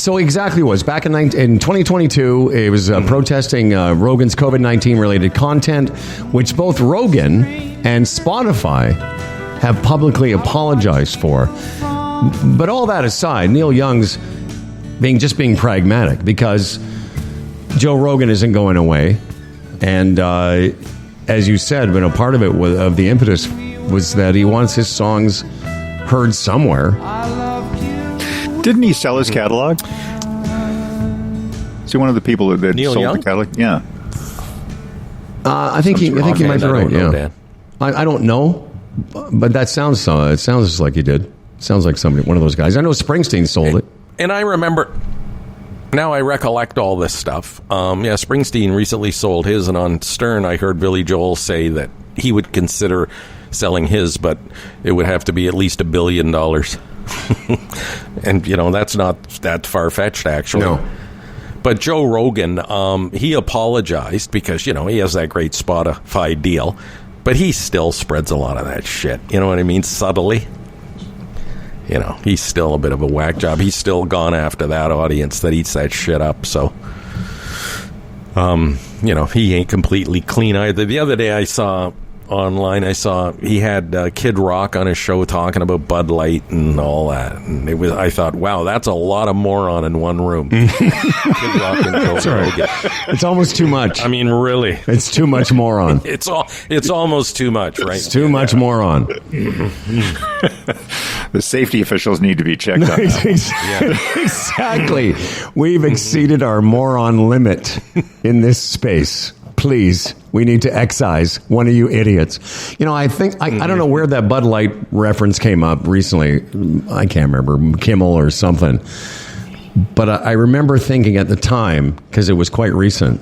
So exactly was back in 2022. It was protesting Rogan's COVID-19 related content, which both Rogan and Spotify have publicly apologized for. But all that aside, Neil Young's being pragmatic because Joe Rogan isn't going away, and as you said, part of it of the impetus was that he wants his songs heard somewhere. Didn't he sell his catalog? Is he one of the people that Neil sold Young? the catalog? Yeah. I think he might be right. Yeah. I don't know, but that sounds like he did. Sounds like one of those guys. I know Springsteen sold it. And I remember. Now I recollect all this stuff. Springsteen recently sold his, and on Stern I heard Billy Joel say that he would consider selling his, but it would have to be at least $1 billion. And, that's not that far-fetched, actually. No. But Joe Rogan, he apologized because, he has that great Spotify deal, but he still spreads a lot of that shit. You know what I mean? Subtly. He's still a bit of a whack job. He's still gone after that audience that eats that shit up. So, he ain't completely clean either. The other day I saw he had Kid Rock on his show talking about Bud Light and all that. And I thought, wow, that's a lot of moron in one room. Kid Rock and Joe Rogan. It's almost too much. I mean, really. It's too much moron. It's almost too much, right? It's too much moron. The safety officials need to be checked on. Exactly. We've exceeded our moron limit in this space. Please, we need to excise one of you idiots. I think, I don't know where that Bud Light reference came up recently. I can't remember, Kimmel or something. But I remember thinking at the time, because it was quite recent,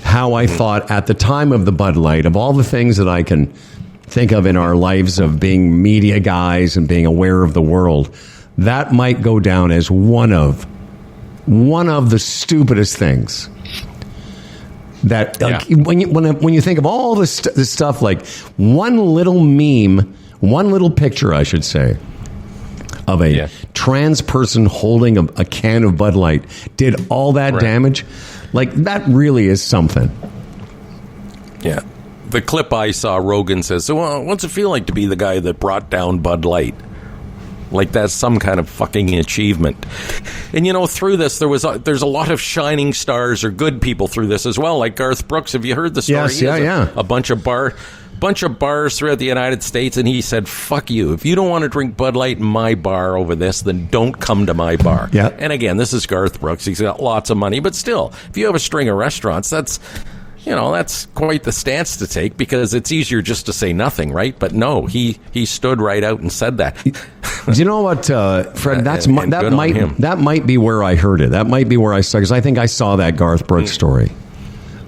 how I thought at the time of the Bud Light, of all the things that I can think of in our lives of being media guys and being aware of the world, that might go down as one of the stupidest things. That when you think of all this stuff, like one little meme, one little picture, I should say, of a trans person holding a can of Bud Light did all that damage. Like, that really is something. Yeah. The clip I saw, Rogan says, so what's it feel like to be the guy that brought down Bud Light? Like, that's some kind of fucking achievement. And, through this, there's a lot of shining stars or good people through this as well, like Garth Brooks. Have you heard the story? Yes, A bunch of bars throughout the United States, and he said, fuck you. If you don't want to drink Bud Light in my bar over this, then don't come to my bar. Yeah. And again, this is Garth Brooks. He's got lots of money. But still, if you have a string of restaurants, that's quite the stance to take, because it's easier just to say nothing, right? But no, he stood right out and said that. Do you know what, Fred? That might be where I heard it. That might be where I saw, because I think I saw that Garth Brooks story.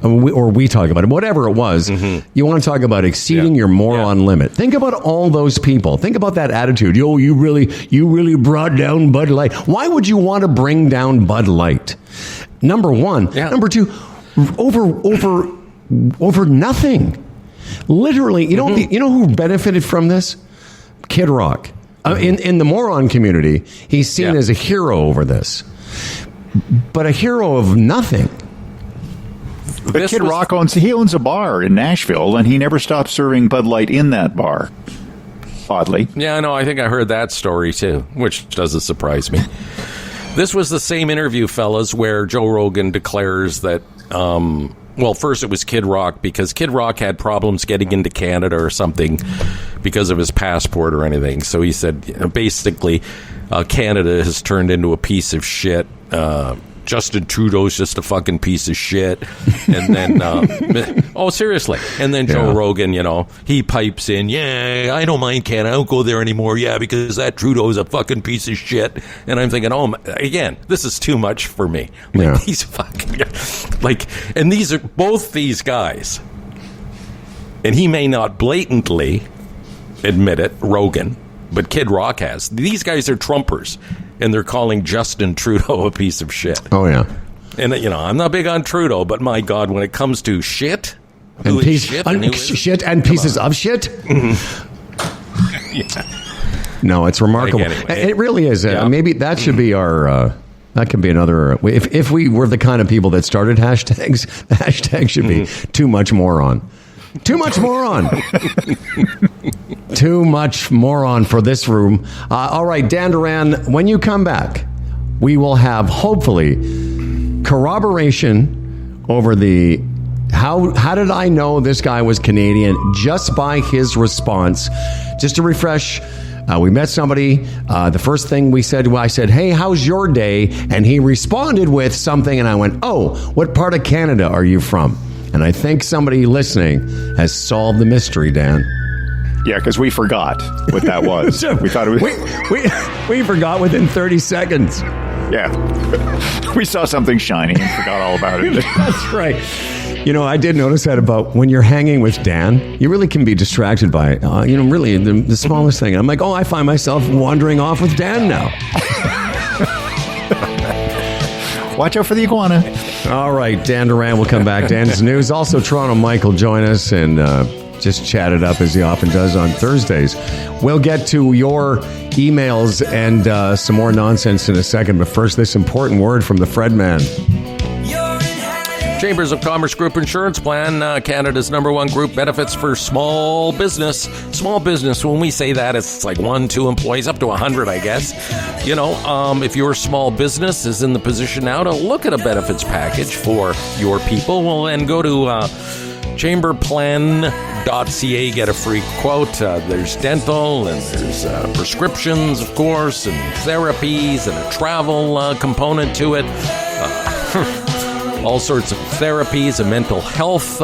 Or we talk about it, whatever it was. You want to talk about exceeding your moron limit. Think about all those people. Think about that attitude. Yo, you really brought down Bud Light. Why would you want to bring down Bud Light? Number one. Yeah. Number two, over nothing. Literally, you know who benefited from this? Kid Rock. In the moron community, he's seen as a hero over this. But a hero of nothing. But Kid Rock owns a bar in Nashville, and he never stopped serving Bud Light in that bar. Oddly. Yeah, no, I think I heard that story too, which doesn't surprise me. This was the same interview, fellas, where Joe Rogan declares that, first it was Kid Rock, because Kid Rock had problems getting into Canada or something because of his passport or anything. So he said, basically, Canada has turned into a piece of shit. Justin Trudeau's just a fucking piece of shit. And then, seriously. And then Joe Rogan, he pipes in, I don't mind Canada. I don't go there anymore. Yeah, because that Trudeau's a fucking piece of shit. And I'm thinking, again, this is too much for me. He's fucking, and these are both these guys. And he may not blatantly admit it, Rogan, but Kid Rock has. These guys are Trumpers. And they're calling Justin Trudeau a piece of shit. Oh, yeah. And, I'm not big on Trudeau, but my God, when it comes to shit, and shit and pieces of shit? No, it's remarkable. Anyway, it really is. Yeah. Maybe that should be our... that could be another... If we were the kind of people that started hashtags, the hashtag should be too much moron. Too much moron. Too much moron for this room. All right, Dan Duran, when you come back, we will have, hopefully, corroboration over the how did I know this guy was Canadian just by his response. Just to refresh, we met somebody. The first thing I said, hey, how's your day? And he responded with something, and I went, oh, what part of Canada are you from? And I think somebody listening has solved the mystery, Dan. Yeah, because we forgot what that was. We thought it was... we forgot within 30 seconds. Yeah. We saw something shiny and forgot all about it. That's right. I did notice that about when you're hanging with Dan, you really can be distracted by, really the smallest thing. And I'm like, I find myself wandering off with Dan now. Watch out for the iguana. All right, Dan Duran will come back. Dan's news. Also, Toronto Mike will join us and just chat it up as he often does on Thursdays. We'll get to your emails and some more nonsense in a second. But first, this important word from the Fred Man. Chambers of Commerce Group Insurance Plan, Canada's #1 group benefits for small business. Small business, when we say that, it's like 1, 2 employees, up to 100, I guess. If your small business is in the position now to look at a benefits package for your people, well, then go to chamberplan.ca, get a free quote. There's dental, and there's prescriptions, of course, and therapies, and a travel component to it. All sorts of therapies, a mental health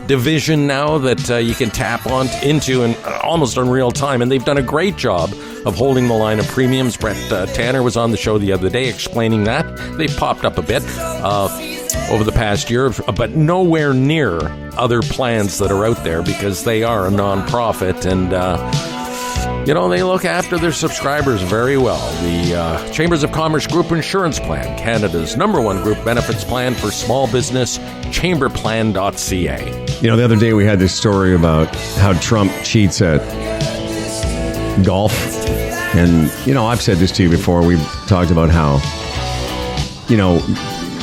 division now that you can tap into in almost in real time. And they've done a great job of holding the line of premiums. Brett Tanner was on the show the other day explaining that. They've popped up a bit over the past year, but nowhere near other plans that are out there because they are a nonprofit and... they look after their subscribers very well. The Chambers of Commerce Group Insurance Plan, Canada's #1 group benefits plan for small business, chamberplan.ca. The other day we had this story about how Trump cheats at golf. And, I've said this to you before. We've talked about how,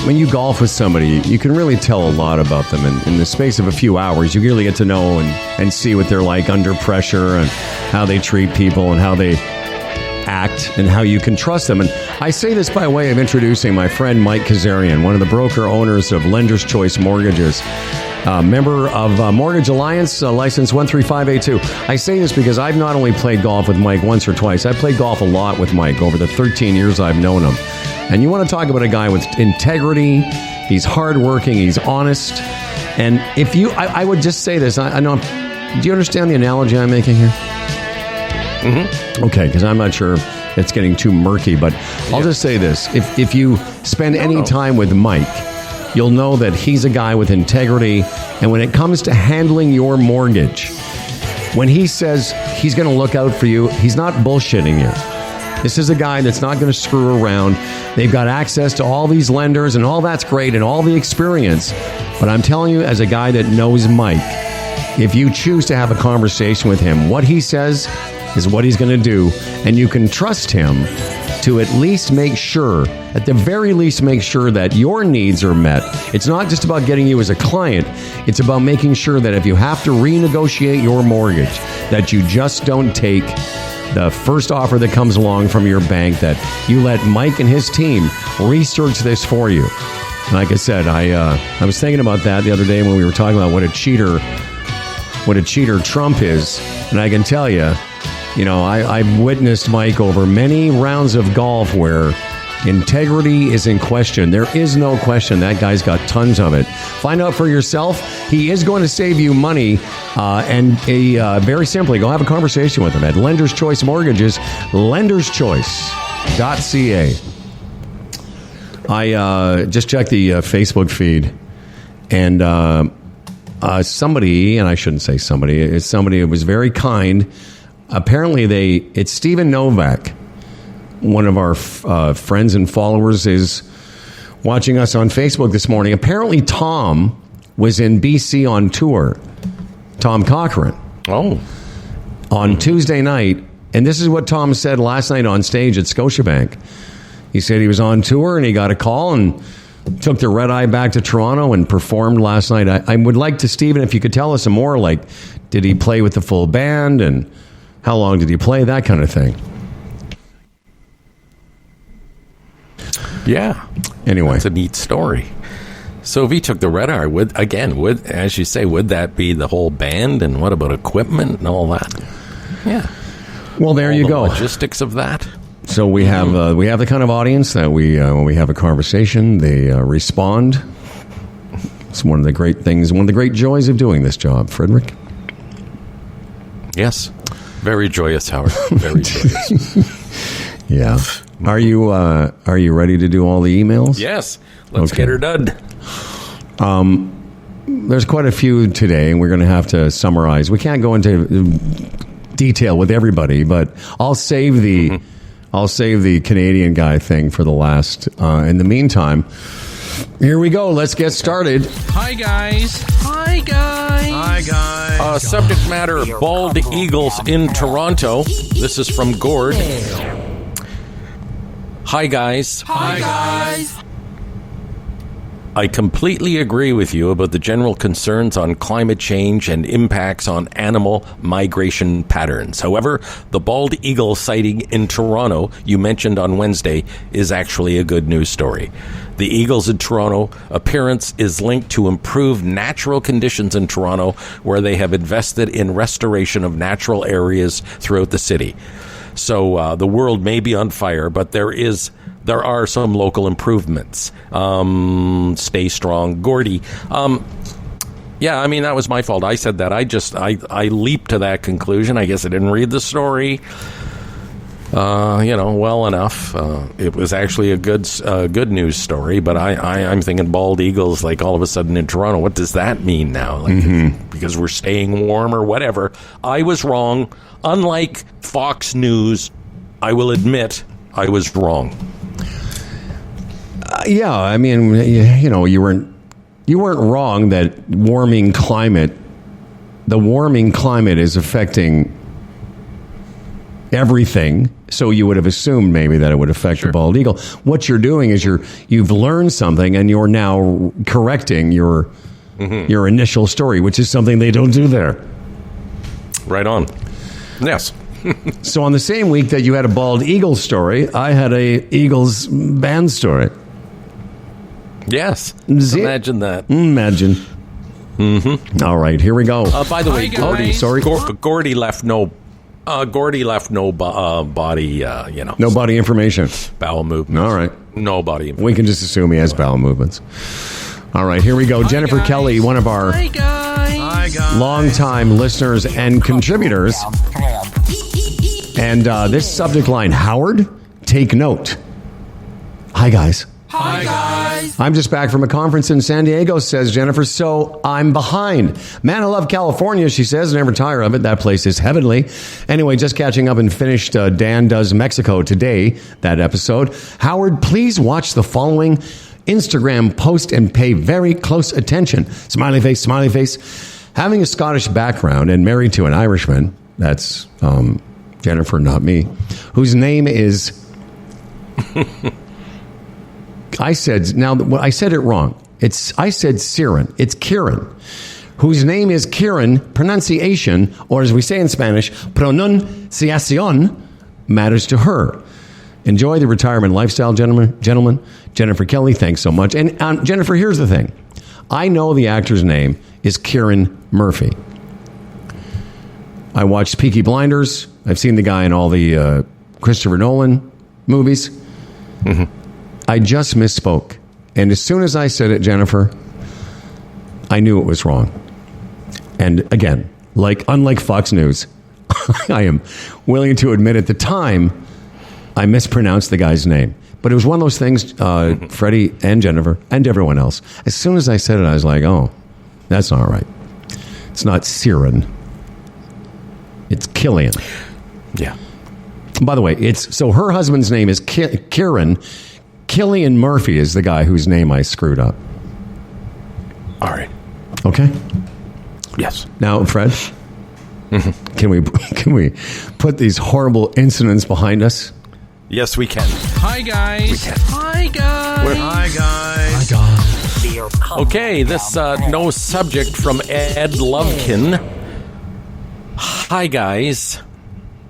when you golf with somebody, you can really tell a lot about them. And in the space of a few hours, you really get to know and see what they're like under pressure and how they treat people and how they act and how you can trust them. And I say this by way of introducing my friend Mike Kazarian, one of the broker owners of Lender's Choice Mortgages, member of Mortgage Alliance, license 13582. I say this because I've not only played golf with Mike once or twice, I've played golf a lot with Mike over the 13 years I've known him. And you want to talk about a guy with integrity, he's hardworking, he's honest. And if you, I would just say this, I know, do you understand the analogy I'm making here? Okay, because I'm not sure it's getting too murky, but I'll just say this. If you spend any time with Mike, you'll know that he's a guy with integrity, and when it comes to handling your mortgage, when he says he's going to look out for you, he's not bullshitting you. This is a guy that's not going to screw around. They've got access to all these lenders, and all that's great, and all the experience. But I'm telling you, as a guy that knows Mike, if you choose to have a conversation with him, what he says is what he's going to do, and you can trust him to at least make sure, at the very least make sure that your needs are met. It's not just about getting you as a client, it's about making sure that if you have to renegotiate your mortgage, that you just don't take the first offer that comes along from your bank, that you let Mike and his team research this for you. And like I said, I was thinking about that the other day when we were talking about what a cheater Trump is, and I can tell you, I've witnessed Mike over many rounds of golf where integrity is in question. There is no question that guy's got tons of it. Find out for yourself. He is going to save you money, and very simply, go have a conversation with him at Lender's Choice Mortgages, lenderschoice.ca. I just checked the Facebook feed, and somebody, and I shouldn't say somebody, it's somebody who was very kind. Apparently, it's Stephen Novak, one of our friends and followers, is watching us on Facebook this morning. Apparently, Tom was in BC on tour. Tom Cochran. Oh. On Tuesday night, and this is what Tom said last night on stage at Scotiabank. He said he was on tour and he got a call and took the red eye back to Toronto and performed last night. I would like to, Stephen, if you could tell us some more, like, did he play with the full band and how long did he play, that kind of thing. Yeah. Anyway. That's a neat story. So if he took the red eye, would as you say, would that be the whole band, and what about equipment and all that? Yeah. Well, there you go. Logistics of that. So we have the kind of audience that when we have a conversation, they respond. It's one of the great things, one of the great joys of doing this job, Frederick. Yes. Very joyous, Howard. Very joyous. Yeah. Are you ready to do all the emails? Yes. Let's get her done. There's quite a few today, and we're going to have to summarize. We can't go into detail with everybody, but I'll save the Canadian guy thing for the last. In the meantime, here we go. Let's get started. Hi, guys. Subject matter, bald eagles in Toronto. This is from Gord. Hi, guys. I completely agree with you about the general concerns on climate change and impacts on animal migration patterns. However, the bald eagle sighting in Toronto you mentioned on Wednesday is actually a good news story. The eagles in Toronto appearance is linked to improved natural conditions in Toronto, where they have invested in restoration of natural areas throughout the city. So the world may be on fire, but there are some local improvements. Stay strong, Gordy. Yeah, I mean, that was my fault. I said that. I leaped to that conclusion. I guess I didn't read the story, well enough. It was actually a good news story, but I'm thinking bald eagles, like all of a sudden in Toronto. What does that mean now? Like, because we're staying warm or whatever. I was wrong. Unlike Fox News, I will admit I was wrong. Yeah, I mean, you weren't wrong that the warming climate is affecting everything. So you would have assumed maybe that it would affect the bald eagle. What you're doing is you've learned something and you're now correcting your initial story, which is something they don't do there. Right on. Yes. So on the same week that you had a bald eagle story, I had a Eagles band story. Yes. Imagine that. Imagine. Mm-hmm. All right, here we go. By the way, Gordy, sorry. Gordy left no body, no body information. Bowel movement. All right. No body information. We can just assume he has bowel movements. All right, here we go. Jennifer Kelly, one of our longtime listeners and contributors. And this subject line, Howard, take note. Hi, guys. Hi, guys. I'm just back from a conference in San Diego, says Jennifer, so I'm behind. Man, I love California, she says. Never tire of it. That place is heavenly. Anyway, just catching up and finished Dan Does Mexico today, that episode. Howard, please watch the following Instagram post and pay very close attention. Smiley face, smiley face. Having a Scottish background and married to an Irishman, that's Jennifer, not me, whose name is... I said it wrong. I said Siren. It's Kieran, whose name is Kieran. Pronunciation, or as we say in Spanish, pronunciación, matters to her. Enjoy the retirement lifestyle, gentlemen. Jennifer Kelly, thanks so much. And Jennifer, here's the thing. I know the actor's name is Kieran Murphy. I watched Peaky Blinders. I've seen the guy in all the Christopher Nolan movies. Mm-hmm. I just misspoke. And as soon as I said it, Jennifer, I knew it was wrong. And again, unlike Fox News, I am willing to admit at the time I mispronounced the guy's name. But it was one of those things, Freddie and Jennifer and everyone else. As soon as I said it, I was like, oh, that's not right. It's not Siren. It's Killian. Yeah. By the way, so her husband's name is Kieran. Killian Murphy is the guy whose name I screwed up. All right. Okay. Yes. Now, Fred, can we put these horrible incidents behind us? Yes, we can. Hi, guys. We can. Hi, guys. Hi, guys. Hi, guys. Okay, this no subject from Ed Lovekin. Hi, guys.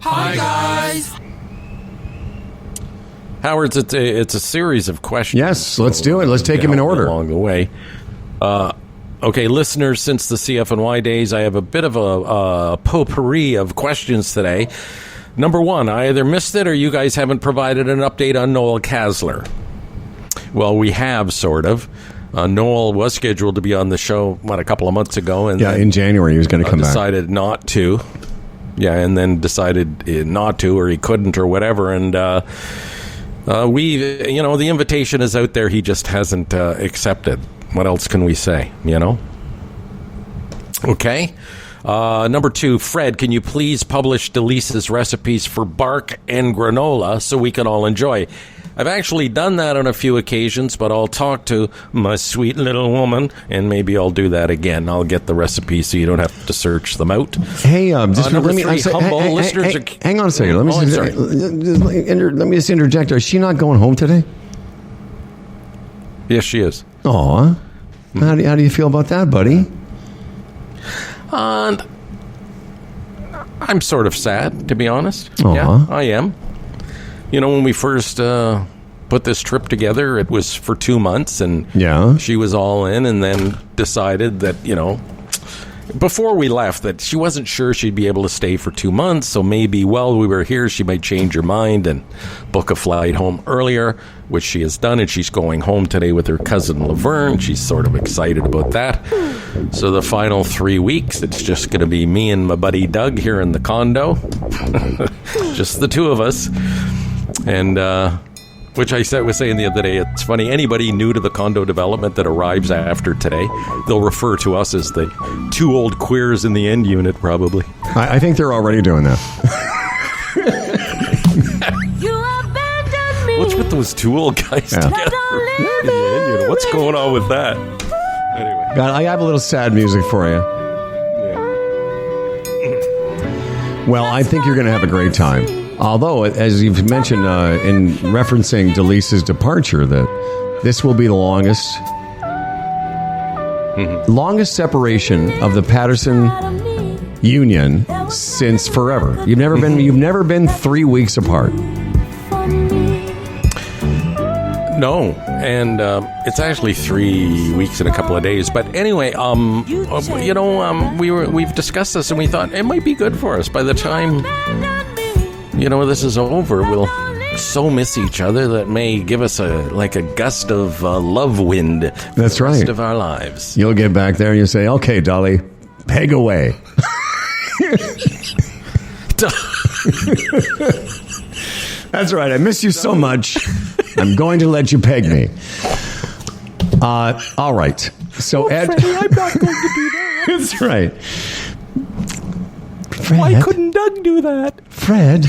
Hi, guys. Howard, it's a series of questions. Yes, let's do it. Let's take them in order. Along the way. Okay, listeners, since the CFNY days, I have a bit of a potpourri of questions today. Number one, I either missed it or you guys haven't provided an update on Noel Casler. Well, we have, sort of. Noel was scheduled to be on the show, a couple of months ago. And in January he was going to come back. Decided not to. Yeah, and then decided not to, or he couldn't, or whatever. And the invitation is out there. He just hasn't accepted. What else can we say, Okay. Number two, Fred, can you please publish Delisa's recipes for bark and granola so we can all enjoy? I've actually done that on a few occasions, but I'll talk to my sweet little woman, and maybe I'll do that again. I'll get the recipe so you don't have to search them out. Hey, just number let me three, hang on a second. Let me just interject. Is she not going home today? Yes, she is. Aw. How do you feel about that, buddy? And I'm sort of sad, to be honest. Aww. Yeah, I am. When we first put this trip together, it was for 2 months, and she was all in, and then decided that, before we left, that she wasn't sure she'd be able to stay for 2 months, so maybe while we were here, she might change her mind and book a flight home earlier, which she has done, and she's going home today with her cousin Laverne. She's sort of excited about that. So the final 3 weeks, it's just going to be me and my buddy Doug here in the condo. Just the two of us. And which I was saying the other day, it's funny, anybody new to the condo development that arrives after today, they'll refer to us as the two old queers in the end unit, probably. I think they're already doing that. What's with those two old guys together in the end unit? What's going on with that? Anyway. God, I have a little sad music for you. Well, I think you're going to have a great time. Although, as you've mentioned in referencing Delisa's departure, that this will be the longest separation of the Patterson union since forever. You've never been 3 weeks apart. No, and it's actually 3 weeks and a couple of days. But anyway, we've discussed this, and we thought it might be good for us. By the time this is over, we'll so miss each other that may give us a gust of love wind. That's right. The rest of our lives. You'll get back there and you say, "Okay, Dolly, peg away." That's right. I miss you so much. I'm going to let you peg me. All right. So, Ed. Freddie, I'm not going to do that. That's right. Fred, Why couldn't Doug do that? Fred.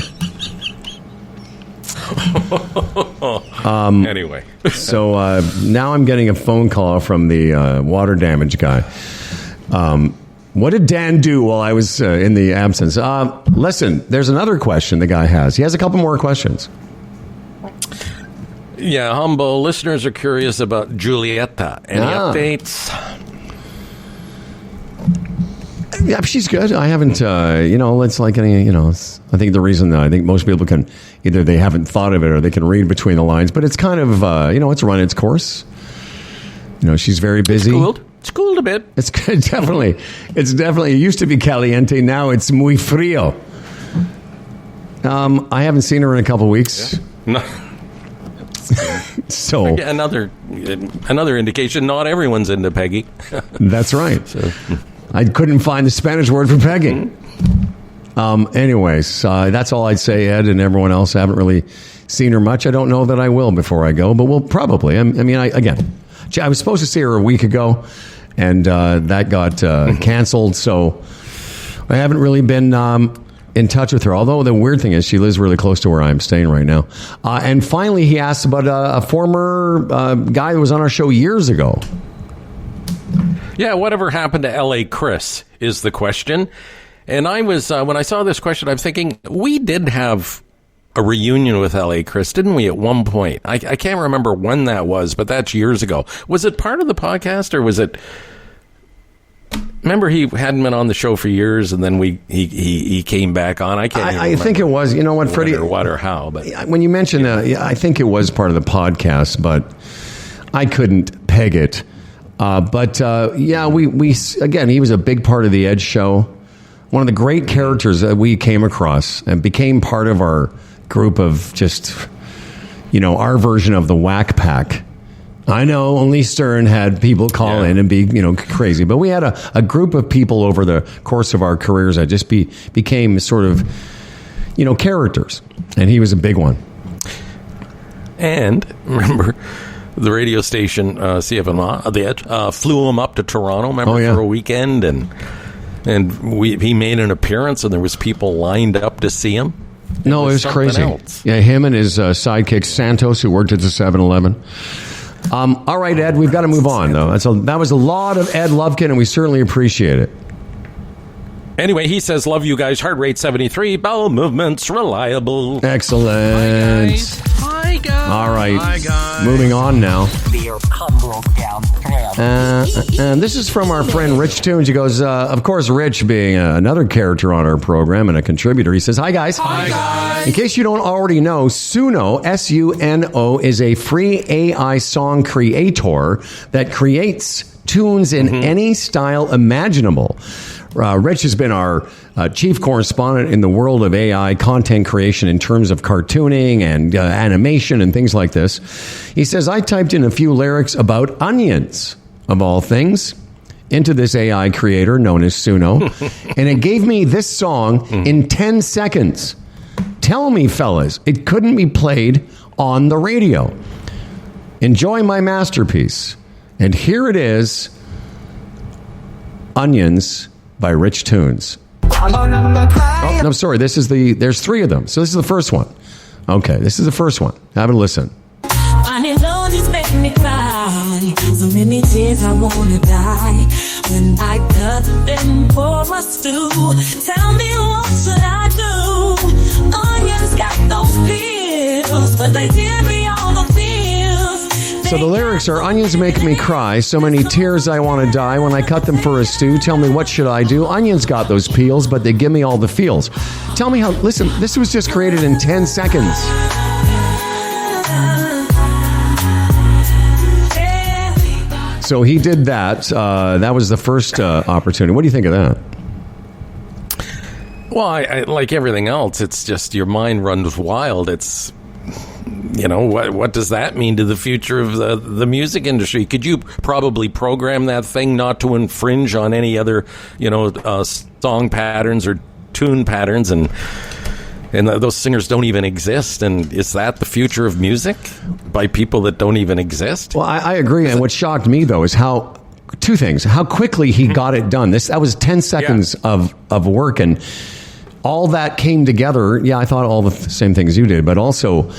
Anyway. So now I'm getting a phone call from the water damage guy. What did Dan do while I was in the absence? Listen, there's another question the guy has. He has a couple more questions. Yeah, humble listeners are curious about Julieta. Any updates? Yeah, she's good. I haven't, it's like any, I think the reason that I think most people can, either they haven't thought of it or they can read between the lines, but it's kind of, it's run its course. She's very busy. It's cooled a bit. It's definitely, it used to be caliente. Now it's muy frío. I haven't seen her in a couple of weeks. Yeah. No. So another indication, not everyone's into Peggy. That's right. So. I couldn't find the Spanish word for pegging. Anyways, that's all I'd say, Ed, and everyone else. I haven't really seen her much. I don't know that I will before I go, but we'll probably. I was supposed to see her a week ago, and that got canceled, so I haven't really been in touch with her. Although the weird thing is she lives really close to where I'm staying right now. And finally, he asked about a former guy that was on our show years ago. Yeah, whatever happened to L.A. Chris is the question. And I was, when I saw this question, I'm thinking, we did have a reunion with L.A. Chris, didn't we, at one point? I can't remember when that was, but that's years ago. Was it part of the podcast, or was it... Remember, he hadn't been on the show for years, and then he came back on. I can't. I think it was. You know what, Freddie? What or how? But when you mentioned that, I think it was part of the podcast, but I couldn't peg it. We again, he was a big part of the Ed Show. One of the great characters that we came across and became part of our group of just, our version of the Whack Pack. I know only Stern had people call in and be, crazy. But we had a group of people over the course of our careers that just became sort of, characters. And he was a big one. And remember, the radio station, CFMA, The Edge, flew him up to Toronto, for a weekend. And he made an appearance, and there was people lined up to see him. It was crazy. Else. Yeah, him and his sidekick, Santos, who worked at the 7-Eleven. All right, Ed, we've got to move on, though. That was a lot of Ed Lovekin, and we certainly appreciate it. Anyway, he says, love you guys, heart rate 73, bowel movements reliable. Excellent. Hi, guys. All right, hi, guys. Moving on now. And this is from our friend Rich Tunes. He goes, of course, Rich being another character on our program and a contributor, he says, hi, guys. Hi, guys. In case you don't already know, Suno, S-U-N-O, is a free AI song creator that creates tunes in any style imaginable. Rich has been our chief correspondent in the world of AI content creation in terms of cartooning and animation and things like this. He says, I typed in a few lyrics about onions, of all things, into this AI creator known as Suno, and it gave me this song in 10 seconds. Tell me, fellas, it couldn't be played on the radio. Enjoy my masterpiece. And here it is, Onions by Rich Tunes. Oh, no, sorry. There's three of them. So this is the first one. Okay, this is the first one. Have a listen. Funny just make me cry. So many tears I wanna die. When I cut them for a stew. Tell me what should I do? Onions got those pills, but they tear me all the feels. So the lyrics are, onions make me cry, so many tears I want to die. When I cut them for a stew, tell me what should I do? Onions got those peels, but they give me all the feels. Tell me how, listen, this was just created in 10 seconds. So he did that. That was the first opportunity. What do you think of that? Well, I like everything else, it's just your mind runs wild. It's... what does that mean to the future of the music industry? Could you probably program that thing not to infringe on any other, song patterns or tune patterns? And And those singers don't even exist. And is that the future of music? By people that don't even exist? Well, I agree. And what shocked me, though, is two things. How quickly he got it done. That was 10 seconds of work. And all that came together. Yeah, I thought all the same things you did. But also,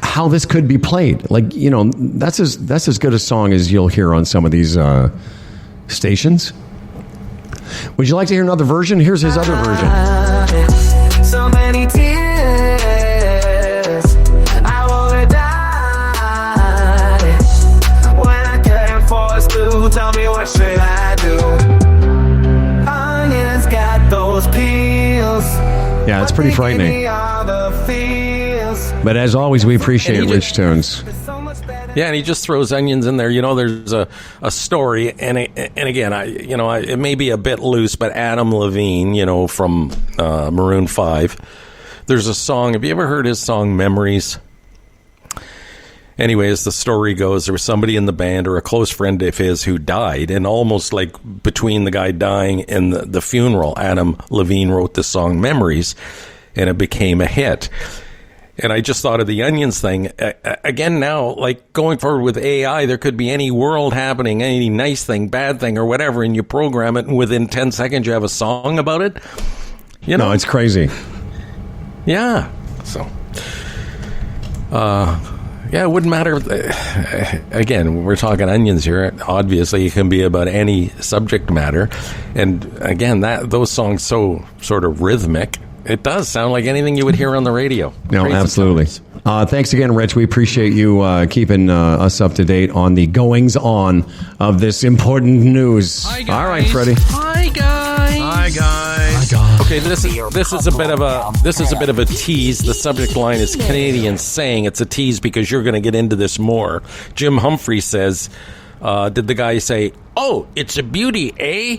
how this could be played. Like, you know, that's as good a song as you'll hear on some of these stations. Would you like to hear another version? Here's his other version. So many tears, I wanna die. When I couldn't force through, tell me what should I do? Onions got those peels. Yeah, it's pretty frightening. But as always, we appreciate rich tunes. Yeah, and he just throws onions in there. You know, there's a story, and again, it may be a bit loose, but Adam Levine, you know, from Maroon 5, there's a song. Have you ever heard his song Memories? Anyway, as the story goes, there was somebody in the band or a close friend of his who died, and almost like between the guy dying and the funeral, Adam Levine wrote the song Memories, and it became a hit. And I just thought of the onions thing. Again, now, like going forward with AI, there could be any world happening, any nice thing, bad thing, or whatever, and you program it, and within 10 seconds you have a song about it. You know, no, it's crazy. Yeah. So, it wouldn't matter. Again, we're talking onions here. Obviously, it can be about any subject matter. And again, those songs so sort of rhythmic. It does sound like anything you would hear on the radio. No, Crazy absolutely. Thanks again, Rich. We appreciate you keeping us up to date on the goings-on of this important news. Hi, guys. All right, Freddie. Hi, guys. Hi, guys. Okay, this is a bit of a tease. The subject line is Canadians saying it's a tease because you're going to get into this more. Jim Humphrey says, did the guy say, "Oh, it's a beauty, eh?"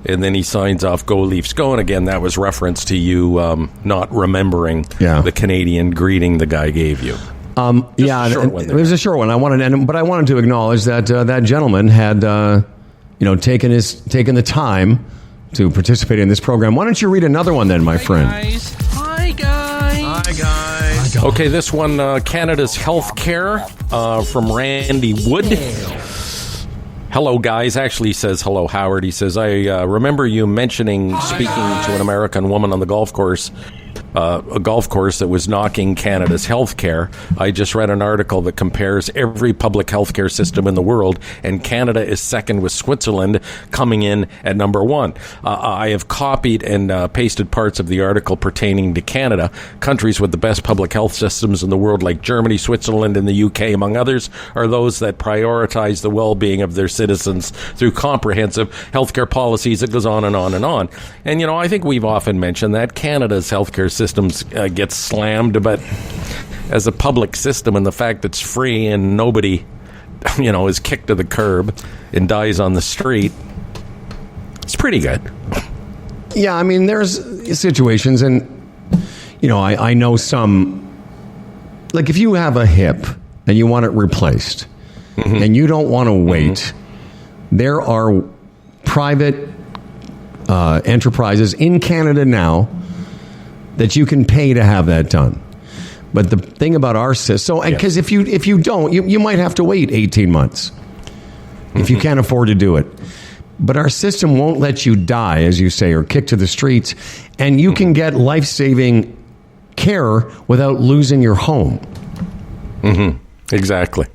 And then he signs off, "Go Leafs, go." And again, that was reference to you not remembering the Canadian greeting the guy gave you. It was a short one. I wanted to acknowledge that that gentleman had taken the time to participate in this program. Why don't you read another one then, my friend? Hi, guys. Okay, this one, Canada's health care from Randy Wood. Hello, guys. Actually, he says, hello, Howard. He says, I remember you mentioning speaking to an American woman on the golf course, a golf course that was knocking Canada's health care. I just read an article that compares every public health care system in the world, and Canada is second with Switzerland coming in at number one. I have copied and pasted parts of the article pertaining to Canada. Countries with the best public health systems in the world, like Germany, Switzerland, and the UK, among others, are those that prioritize the well-being of their citizens through comprehensive healthcare policies. It goes on and on and on. And, I think we've often mentioned that Canada's healthcare systems get slammed, but as a public system, and the fact that it's free and nobody, is kicked to the curb and dies on the street, it's pretty good. Yeah, I mean, there's situations, and, I know some, like if you have a hip and you want it replaced, and you don't want to wait, there are private enterprises in Canada now that you can pay to have that done. But the thing about our system, because if you don't, you might have to wait 18 months if you can't afford to do it. But our system won't let you die, as you say, or kick to the streets, and you can get life-saving care without losing your home. Exactly.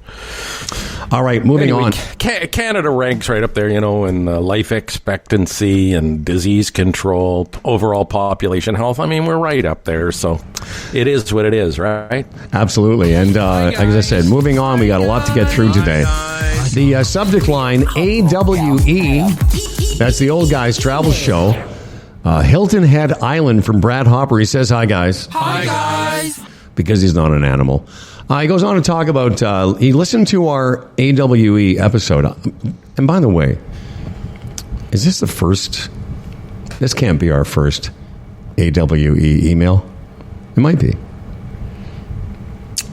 All right, moving on. Canada ranks right up there, in life expectancy and disease control, overall population health. I mean, we're right up there, so it is what it is, right? Absolutely. And like I said, moving on, we got a lot to get through today. The subject line, AWE, that's the Old Guys Travel Show. Hilton Head Island from Brad Hopper. He says, hi, guys. Hi, guys. Because he's not an animal. He goes on to talk about, he listened to our AWE episode. And by the way, is this the first? This can't be our first AWE email. It might be.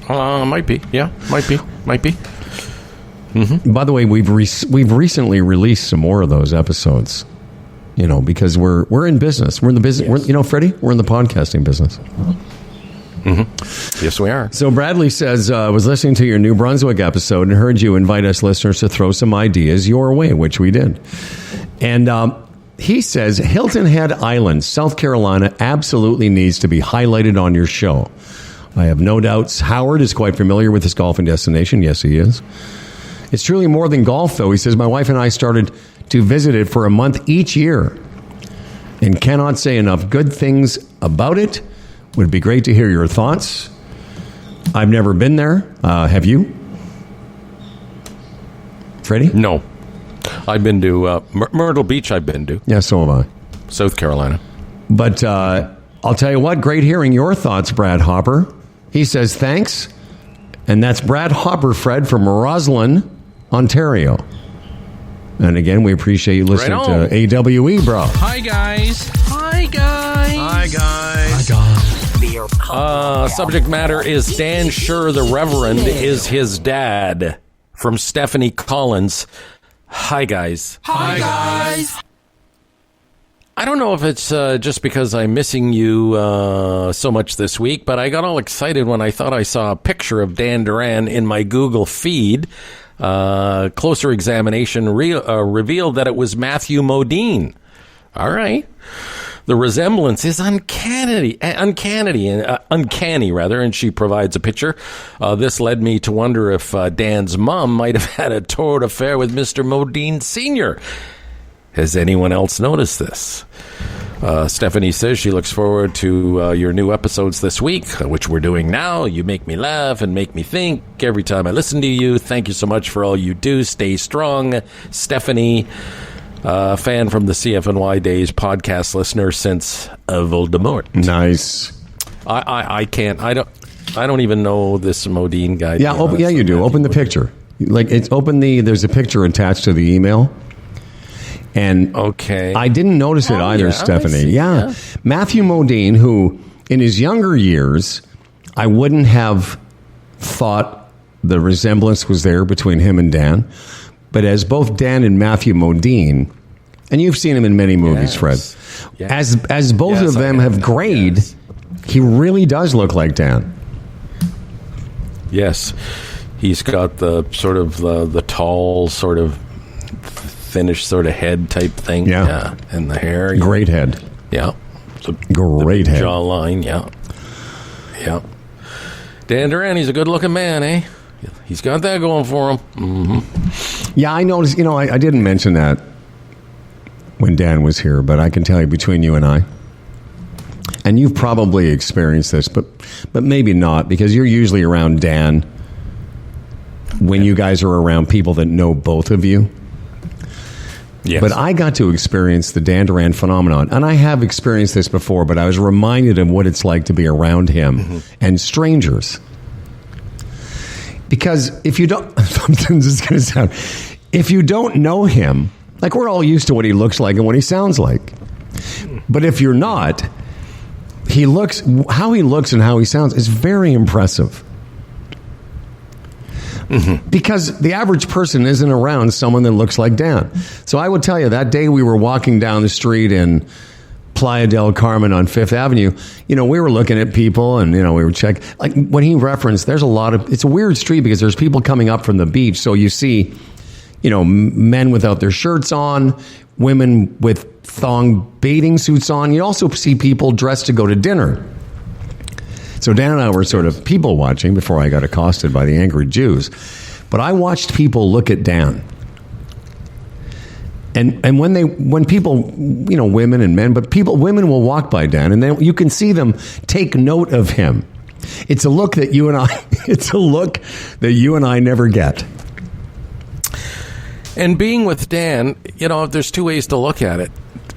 Might be. Yeah, might be. By the way, we've recently released some more of those episodes. because we're in business. We're in the business. Yes. Freddie, we're in the podcasting business. Mm-hmm. Yes, we are. So Bradley says, I was listening to your New Brunswick episode and heard you invite us listeners to throw some ideas your way, which we did. And he says, Hilton Head Island, South Carolina, absolutely needs to be highlighted on your show. I have no doubts Howard is quite familiar with this golfing destination. Yes, he is. It's truly more than golf, though. He says, my wife and I started to visit it for a month each year and cannot say enough good things about it. Would be great to hear your thoughts. I've never been there. Have you? Freddie? No. I've been to Myrtle Beach, I've been to. Yeah, so have I. South Carolina. But I'll tell you what, great hearing your thoughts, Brad Hopper. He says thanks. And that's Brad Hopper, Fred, from Roslyn, Ontario. And again, we appreciate you listening to AWE, bro. Hi, guys. Hi, guys. Hi, guys. Hi, guys. Subject matter is Dan Scher, the Reverend, is his dad. From Stephanie Collins. Hi, guys. Hi, guys. I don't know if it's just because I'm missing you so much this week, but I got all excited when I thought I saw a picture of Dan Duran in my Google feed. Closer examination revealed that it was Matthew Modine. All right. The resemblance is uncanny, and she provides a picture. This led me to wonder if Dan's mom might have had a torrid affair with Mr. Modine Sr. Has anyone else noticed this? Stephanie says she looks forward to your new episodes this week, which we're doing now. You make me laugh and make me think every time I listen to you. Thank you so much for all you do. Stay strong. Stephanie, fan from the CFNY Days podcast, listener since Voldemort. Nice. I don't even know this Modine guy. Yeah, you do. Open the picture. There's a picture attached to the email. And okay. I didn't notice it either, Stephanie. Yeah. Matthew Modine, who in his younger years, I wouldn't have thought the resemblance was there between him and Dan. But as both Dan and Matthew Modine, and you've seen him in many movies, Fred, as both of them have grayed, he really does look like Dan. Yes. He's got the sort of the tall sort of finished sort of head type thing. Yeah. And the hair. Great head. Yeah. Great head. Jawline. Yeah. Yeah. Dan Duran, he's a good looking man, eh? He's got that going for him. Mm-hmm. Yeah, I noticed, I didn't mention that when Dan was here, but I can tell you between you and I, and you've probably experienced this, but maybe not, because you're usually around Dan when you guys are around people that know both of you. Yes. But I got to experience the Dan Duran phenomenon, and I have experienced this before, but I was reminded of what it's like to be around him and strangers. Because if you don't, something's just going to sound, if you don't know him, like we're all used to what he looks like and what he sounds like. But if you're not, how he looks and how he sounds is very impressive. Mm-hmm. Because the average person isn't around someone that looks like Dan. So I would tell you, that day we were walking down the street in Playa del Carmen on Fifth Avenue, we were looking at people and, we were checking. Like when he referenced, it's a weird street because there's people coming up from the beach. So you see, men without their shirts on, women with thong bathing suits on. You also see people dressed to go to dinner. So Dan and I were sort of people watching before I got accosted by the angry Jews. But I watched people look at Dan. And when people, women and men, but women will walk by Dan, and then you can see them take note of him. It's a look that you and I never get. And being with Dan, there's two ways to look at it.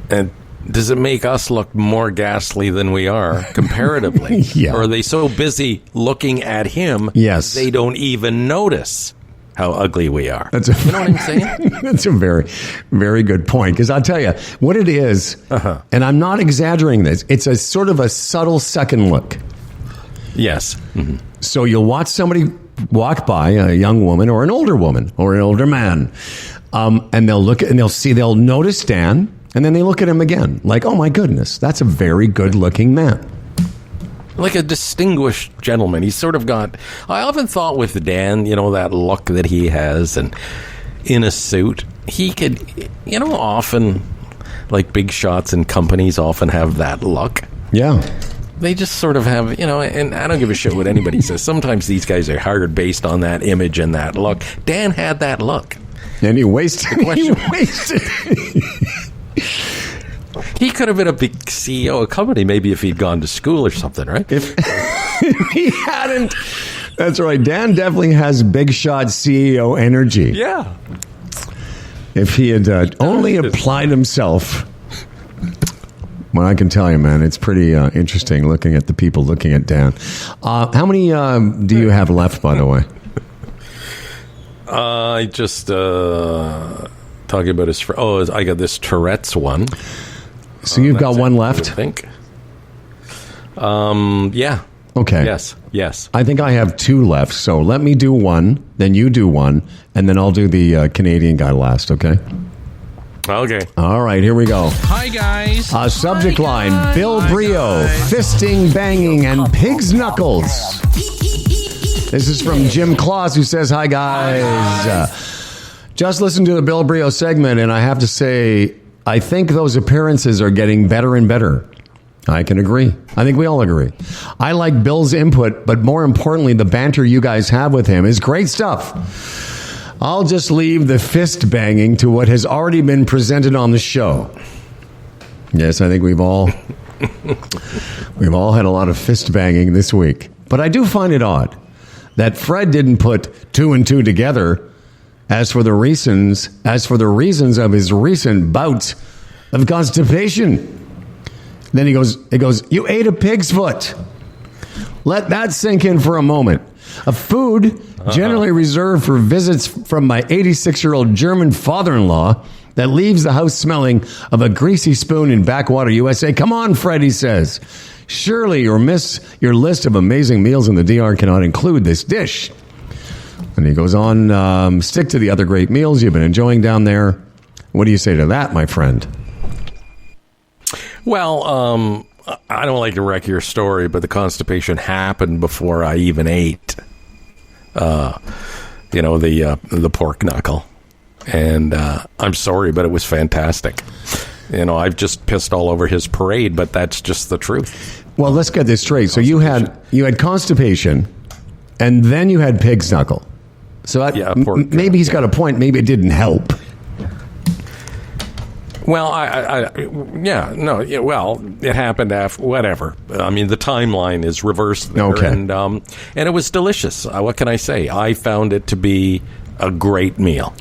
And does it make us look more ghastly than we are comparatively? Yeah. Or are they so busy looking at him, yes, they don't even notice how ugly we are? You know what I'm saying? That's a very, very good point. Because I'll tell you what it is, and I'm not exaggerating this. It's a sort of a subtle second look. Yes. Mm-hmm. So you'll watch somebody walk by, a young woman or an older woman or an older man, and they'll look and they'll notice Dan And then they look at him again, like, oh my goodness, that's a very good-looking man. Like a distinguished gentleman. He's sort of got... I often thought with Dan, that look that he has, and in a suit, he could, often, like big shots and companies often have that look. Yeah. They just sort of have, and I don't give a shit what anybody says. Sometimes these guys are hired based on that image and that look. Dan had that look. And he wasted. He could have been a big CEO of a company, maybe if he'd gone to school or something, right? If he hadn't. That's right. Dan definitely has big shot CEO energy. Yeah. If he had only applied himself. Well, I can tell you, man, it's pretty interesting looking at the people looking at Dan. How many do you have left, by the way? I just talking about his. I got this Tourette's one. So you've got one left? I think. Yeah. Okay. Yes. I think I have two left. So let me do one, then you do one, and then I'll do the Canadian guy last. Okay. Okay. All right, here we go. Hi, guys. Subject line, Bill Brio, fisting, banging, and pig's knuckles. This is from Jim Claus, who says, hi, guys. Just listened to the Bill Brio segment, and I have to say, I think those appearances are getting better and better. I can agree. I think we all agree. I like Bill's input, but more importantly, the banter you guys have with him is great stuff. I'll just leave the fist banging to what has already been presented on the show. Yes, I think we've all had a lot of fist banging this week. But I do find it odd that Fred didn't put two and two together as for the reasons of his recent bouts of constipation. Then he goes, you ate a pig's foot. Let that sink in for a moment. A food generally reserved for visits from my 86-year-old German father-in-law that leaves the house smelling of a greasy spoon in Backwater, USA. Come on, Fred, he says. Surely your list of amazing meals in the DR cannot include this dish. And he goes on, stick to the other great meals you've been enjoying down there. What do you say to that, my friend? Well, I don't like to wreck your story, but the constipation happened before I even ate, the pork knuckle. And I'm sorry, but it was fantastic. I've just pissed all over his parade, but that's just the truth. Well, let's get this straight. So you had constipation, and then you had pig's knuckle. So maybe he's got a point. Maybe it didn't help. Well, it happened after, whatever. I mean, the timeline is reversed there, okay. And it was delicious. What can I say? I found it to be a great meal.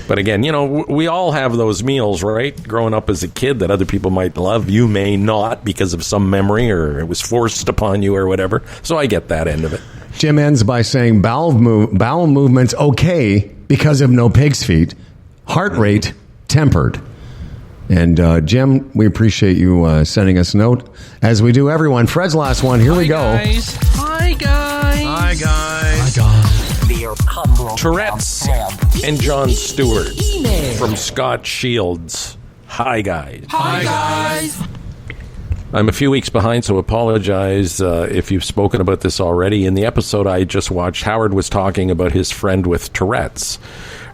But again, we all have those meals, right? Growing up as a kid that other people might love. You may not because of some memory or it was forced upon you or whatever. So I get that end of it. Jim ends by saying bowel movements okay because of no pig's feet. Heart rate tempered. And Jim, we appreciate you sending us a note, as we do everyone. Fred's last one. Here we go. Hi, guys. Tourette's and Jon Stewart from Scott Shields. Hi, guys. I'm a few weeks behind, so apologize if you've spoken about this already. In the episode I just watched, Howard was talking about his friend with Tourette's.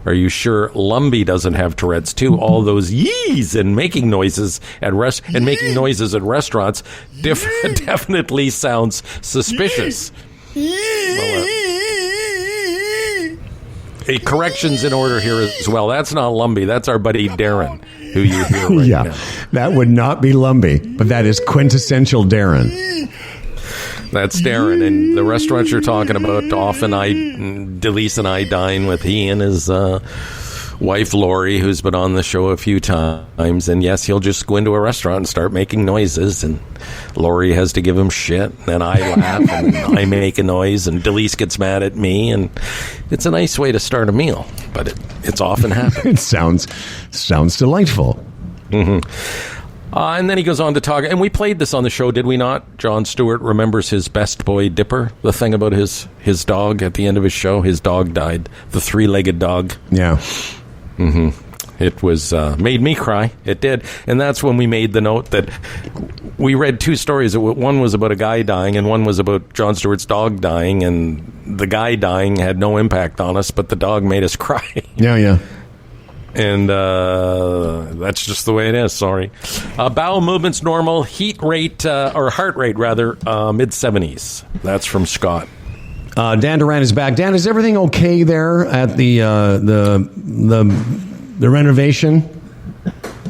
Are you sure Lumbee doesn't have Tourette's too? All those yees and making noises at restaurants definitely sounds suspicious. A correction's in order here as well. That's not Lumbee. That's our buddy Darren, who you hear right now. That would not be Lumbee, but that is quintessential Darren. That's Darren, and the restaurants you're talking about, often Delise and I dine with he and his wife Lori, who's been on the show a few times, and yes, he'll just go into a restaurant and start making noises, and Lori has to give him shit, and then I laugh, and I make a noise, and Delise gets mad at me, and it's a nice way to start a meal, but it's often happened. It sounds delightful. Mm-hmm. And then he goes on to talk, and we played this on the show, did we not? Jon Stewart remembers his best boy Dipper, the thing about his dog at the end of his show. His dog died, the three-legged dog. Yeah. Mm-hmm. It was made me cry. It did. And that's when we made the note that we read two stories. One was about a guy dying, and one was about Jon Stewart's dog dying. And the guy dying had no impact on us, but the dog made us cry. Yeah. And that's just the way it is. Sorry. Bowel movements normal. Heart rate, mid-70s. That's from Scott. Dan Duran is back. Dan, is everything okay there at the renovation?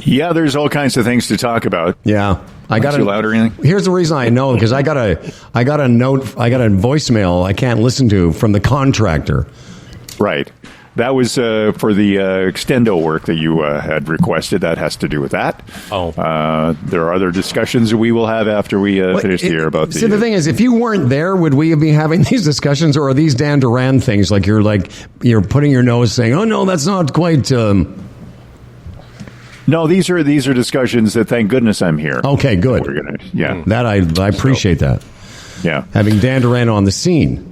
Yeah, there's all kinds of things to talk about. Yeah. I got too loud or anything? Here's the reason I know, because I got a voicemail I can't listen to from the contractor. Right. That was for the extendo work that you had requested. That has to do with that. Oh. There are other discussions that we will have after we finish the year about the... See, the thing is, if you weren't there, would we be having these discussions, or are these Dan Duran things you're putting your nose saying, oh, no, that's not quite... No, these are discussions that, thank goodness, I'm here. Okay, good. We're gonna, yeah. That I appreciate that. Yeah. Having Dan Duran on the scene.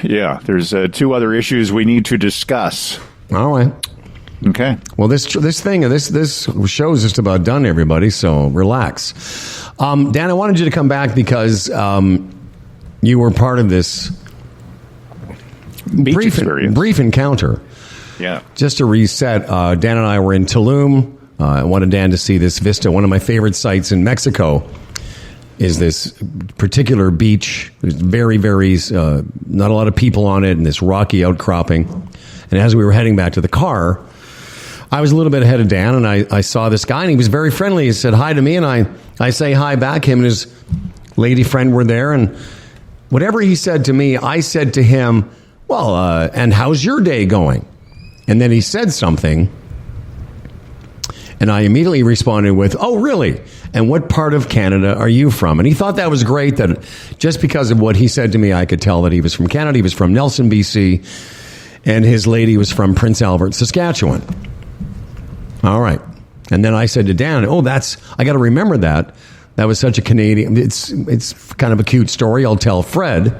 Yeah, there's two other issues we need to discuss. All right. Okay. Well, this show is just about done, everybody, so relax. Dan, I wanted you to come back because you were part of this brief encounter. Yeah. Just to reset, Dan and I were in Tulum. I wanted Dan to see this vista. One of my favorite sites in Mexico is this particular beach. There's very, very, not a lot of people on it, and this rocky outcropping. And as we were heading back to the car, I was a little bit ahead of Dan, and I saw this guy, and he was very friendly. He said hi to me, and I say hi back. Him and his lady friend were there, and whatever he said to me, I said to him, well, and how's your day going? And then he said something, and I immediately responded with, oh, really? And what part of Canada are you from? And he thought that was great, that just because of what he said to me, I could tell that he was from Canada. He was from Nelson, BC, and his lady was from Prince Albert, Saskatchewan. All right. And then I said to Dan, I got to remember that. That was such a Canadian, it's kind of a cute story. I'll tell Fred.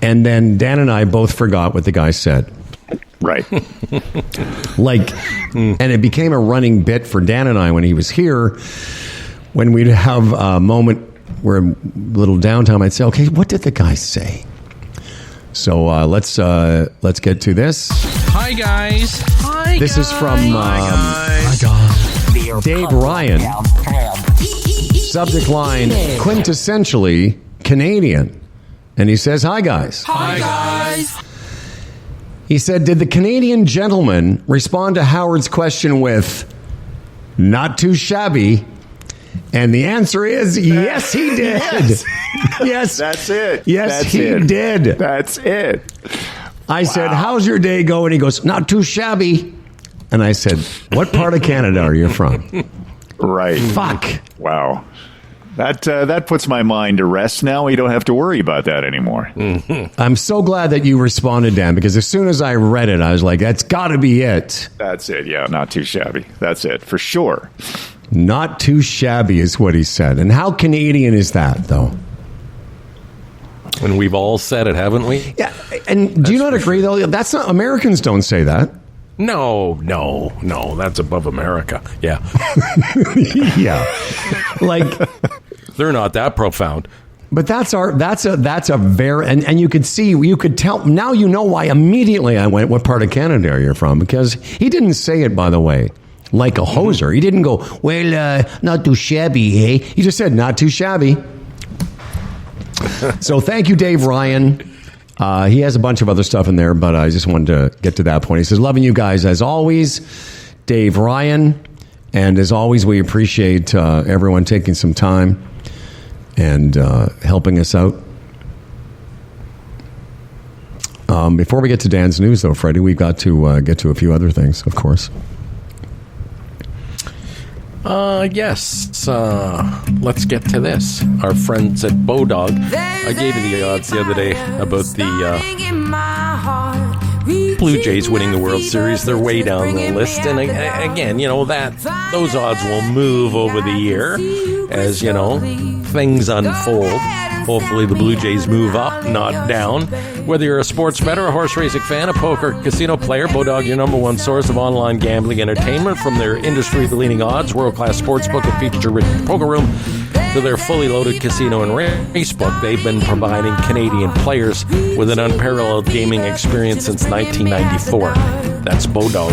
And then Dan and I both forgot what the guy said. Right. And it became a running bit for Dan and I when he was here. When we'd have a moment where a little downtime, I'd say, okay, what did the guy say? So let's get to this. Hi, guys. This is from Dave Ryan. Subject line, quintessentially Canadian. And he says, hi, guys. Hi, guys. He said, did the Canadian gentleman respond to Howard's question with, not too shabby? And the answer is, yes, he did. Yes. That's it. Yes, he did. That's it. I said, how's your day going? He goes, not too shabby. And I said, what part of Canada are you from? Right. Fuck. Wow. That puts my mind to rest now. We don't have to worry about that anymore. Mm-hmm. I'm so glad that you responded, Dan, because as soon as I read it, I was like, that's got to be it. That's it. Yeah, not too shabby. That's it, for sure. Not too shabby is what he said. And how Canadian is that, though? And we've all said it, haven't we? Yeah. And do you not agree, though? That's not, Americans don't say that. No. That's above America. Yeah. Yeah. They're not that profound. But that's a very, and you could tell, now you know why immediately I went, what part of Canada are you from? Because he didn't say it, by the way, like a hoser. He didn't go, well, not too shabby, hey? He just said, not too shabby. So thank you, Dave Ryan. He has a bunch of other stuff in there, but I just wanted to get to that point. He says, loving you guys as always, Dave Ryan. And as always, we appreciate everyone taking some time and helping us out. Before we get to Dan's news, though, Freddie, we've got to get to a few other things, of course. Yes. Let's get to this. Our friends at Bodog. I gave you the odds the other day about the Blue Jays winning the World Series. They're way down the list. And again, those odds will move over the year as, things unfold. Hopefully the Blue Jays move up, not down. Whether you're a sports bettor, a horse racing fan, a poker casino player, Bodog, your number one source of online gambling entertainment. From their industry-leading odds, world-class sportsbook and feature-rich poker room, to their fully loaded casino and racebook, they've been providing Canadian players with an unparalleled gaming experience since 1994. That's Bodog.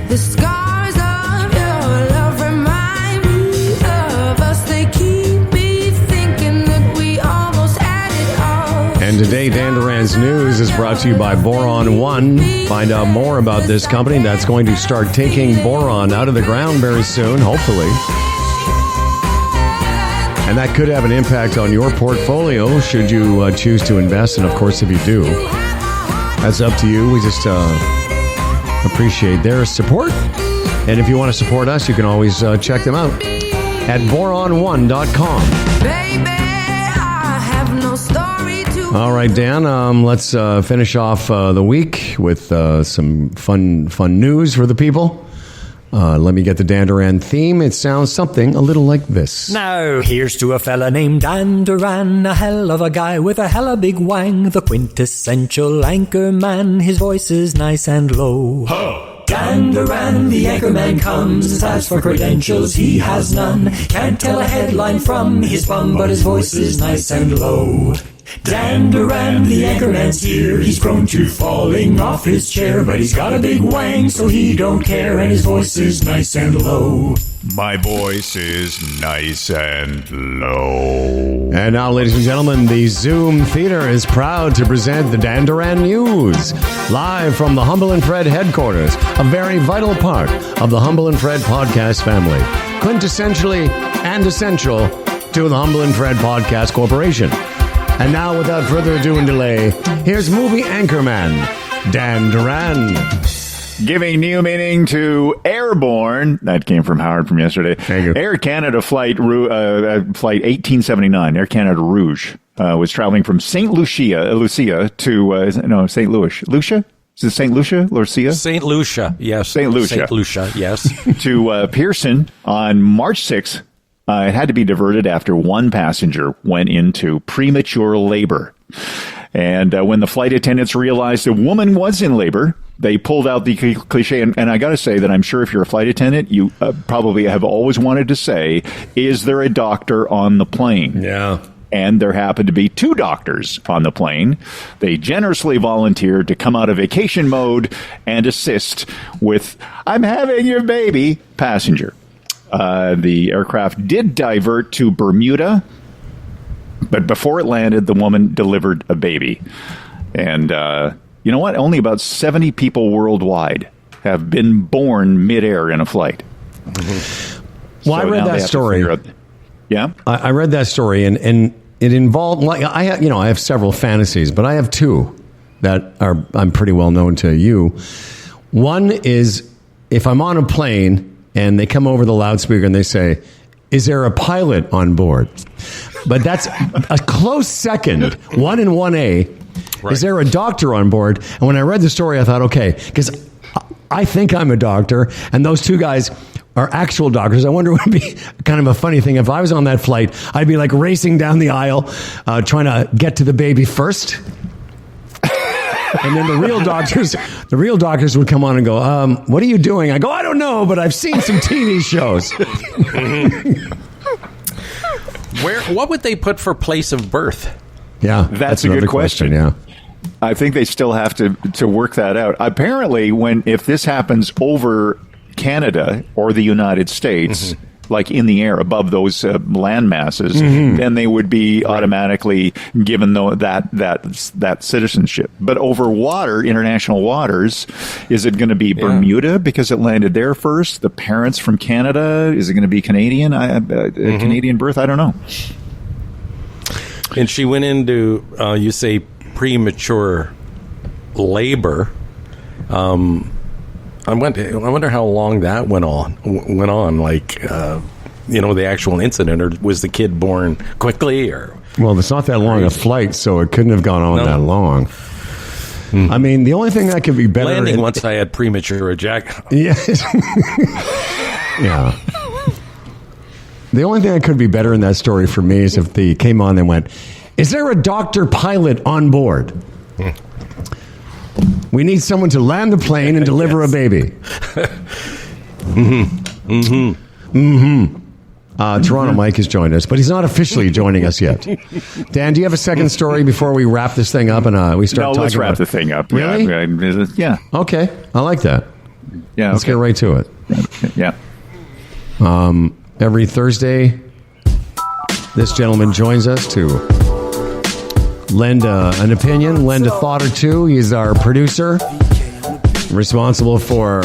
The scars of your love remind me of us. They keep me thinking that we almost had it all. And today, Dan Duran's News is brought to you by Boron One. Find out more about this company that's going to start taking boron out of the ground very soon, hopefully. And that could have an impact on your portfolio should you choose to invest. And, of course, if you do, that's up to you. We just appreciate their support. And if you want to support us, you can always check them out at boron1.com. Baby, I have no story to... All right, Dan, let's finish off the week with some fun news for the people. Let me get the Dan Duran theme. It sounds something a little like this. Now, here's to a fella named Dan Duran, a hell of a guy with a hella big wang, the quintessential anchor man. His voice is nice and low. Ho! Dan Duran, the anchorman comes. As for credentials, he has none. Can't tell a headline from his bum, but his voice is nice and low. Dan Duran, the anchorman's here. He's prone to falling off his chair, but he's got a big wang, so he don't care, and his voice is nice and low. My voice is nice and low. And now, ladies and gentlemen, the Zoom Theater is proud to present the Dan Duran News, live from the Humble and Fred headquarters, a very vital part of the Humble and Fred podcast family, quintessentially and essential to the Humble and Fred Podcast Corporation. And now, without further ado and delay, here's movie anchorman, Dan Duran. Giving new meaning to airborne. That came from Howard from yesterday. Thank you. Air Canada flight 1879, Air Canada Rouge, was traveling from St. Lucia to, St. Louis. Lucia? Is it St. Lucia? Lucia? St. Lucia, yes. St. Lucia. St. Lucia, yes. To Pearson on March 6th. It had to be diverted after one passenger went into premature labor. And when the flight attendants realized a woman was in labor, they pulled out the cliche. And I got to say that I'm sure if you're a flight attendant, you probably have always wanted to say, is there a doctor on the plane? Yeah. And there happened to be two doctors on the plane. They generously volunteered to come out of vacation mode and assist with, I'm having your baby, passenger. The aircraft did divert to Bermuda, but before it landed, the woman delivered a baby. And you know what? Only about 70 people worldwide have been born midair in a flight. Mm-hmm. Well, I read that story. Yeah? I read that story, and it involved, like, I have several fantasies, but I have two that I'm pretty well known to you. One is if I'm on a plane and they come over the loudspeaker and they say, is there a pilot on board? But that's a close second, 1 and 1A. Right. Is there a doctor on board? And when I read the story, I thought, okay, because I think I'm a doctor, and those two guys are actual doctors. I wonder, it would be kind of a funny thing if I was on that flight. I'd be like racing down the aisle, trying to get to the baby first. And then the real doctors would come on and go, what are you doing? I go, I don't know, but I've seen some TV shows. What would they put for place of birth? Yeah, that's a good question. Yeah. I think they still have to work that out. Apparently, if this happens over Canada or the United States, like in the air above those land masses, then they would be automatically given that citizenship. But over water, international waters, is it going to be Bermuda because it landed there first? The parents from Canada, is it going to be Canadian? Canadian birth? I don't know. And she went into, you say, premature labor. I wonder how long that went on. Like, the actual incident, or was the kid born quickly? Or well, it's not that long a flight, so it couldn't have gone on that long. I mean, the only thing that could be better landing once I had premature ejaculation. Yes. Yeah. The only thing that could be better in that story for me is if they came on and went, "Is there a doctor pilot on board? We need someone to land the plane and deliver a baby." Toronto Mike has joined us, but he's not officially joining us yet. Dan, do you have a second story before we wrap this thing up and we start talking let's wrap about the thing up. Really? Yeah. Okay. I like that. Yeah. Let's get right to it. Yeah. Every Thursday, this gentleman joins us to lend an opinion, lend a thought or two. He's our producer, responsible for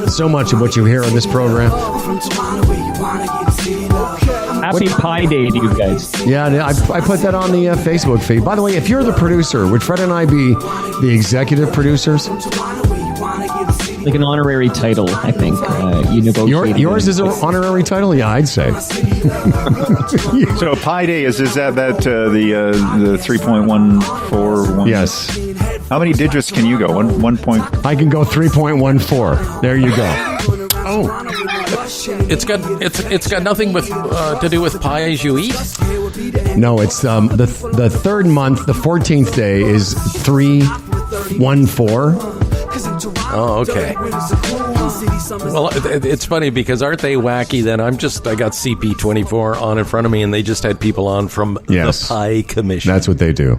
so much of what you hear on this program. Happy Pi Day to you guys. Yeah, I put that on the Facebook feed. By the way, if you're the producer, would Fred and I be the executive producers? Like an honorary title, I think. You negotiate. Yours is an honorary title? Yeah, I'd say. So Pi Day is that the 3.141? Yes. How many digits can you go? One point. I can go 3.14. There you go. Oh, it's got nothing with to do with pie as you eat. No, it's the third month. The 14th day is 314. Oh, okay. Well, it's funny because aren't they wacky? Then I got CP24 on in front of me, and they just had people on from the Pie Commission. That's what they do.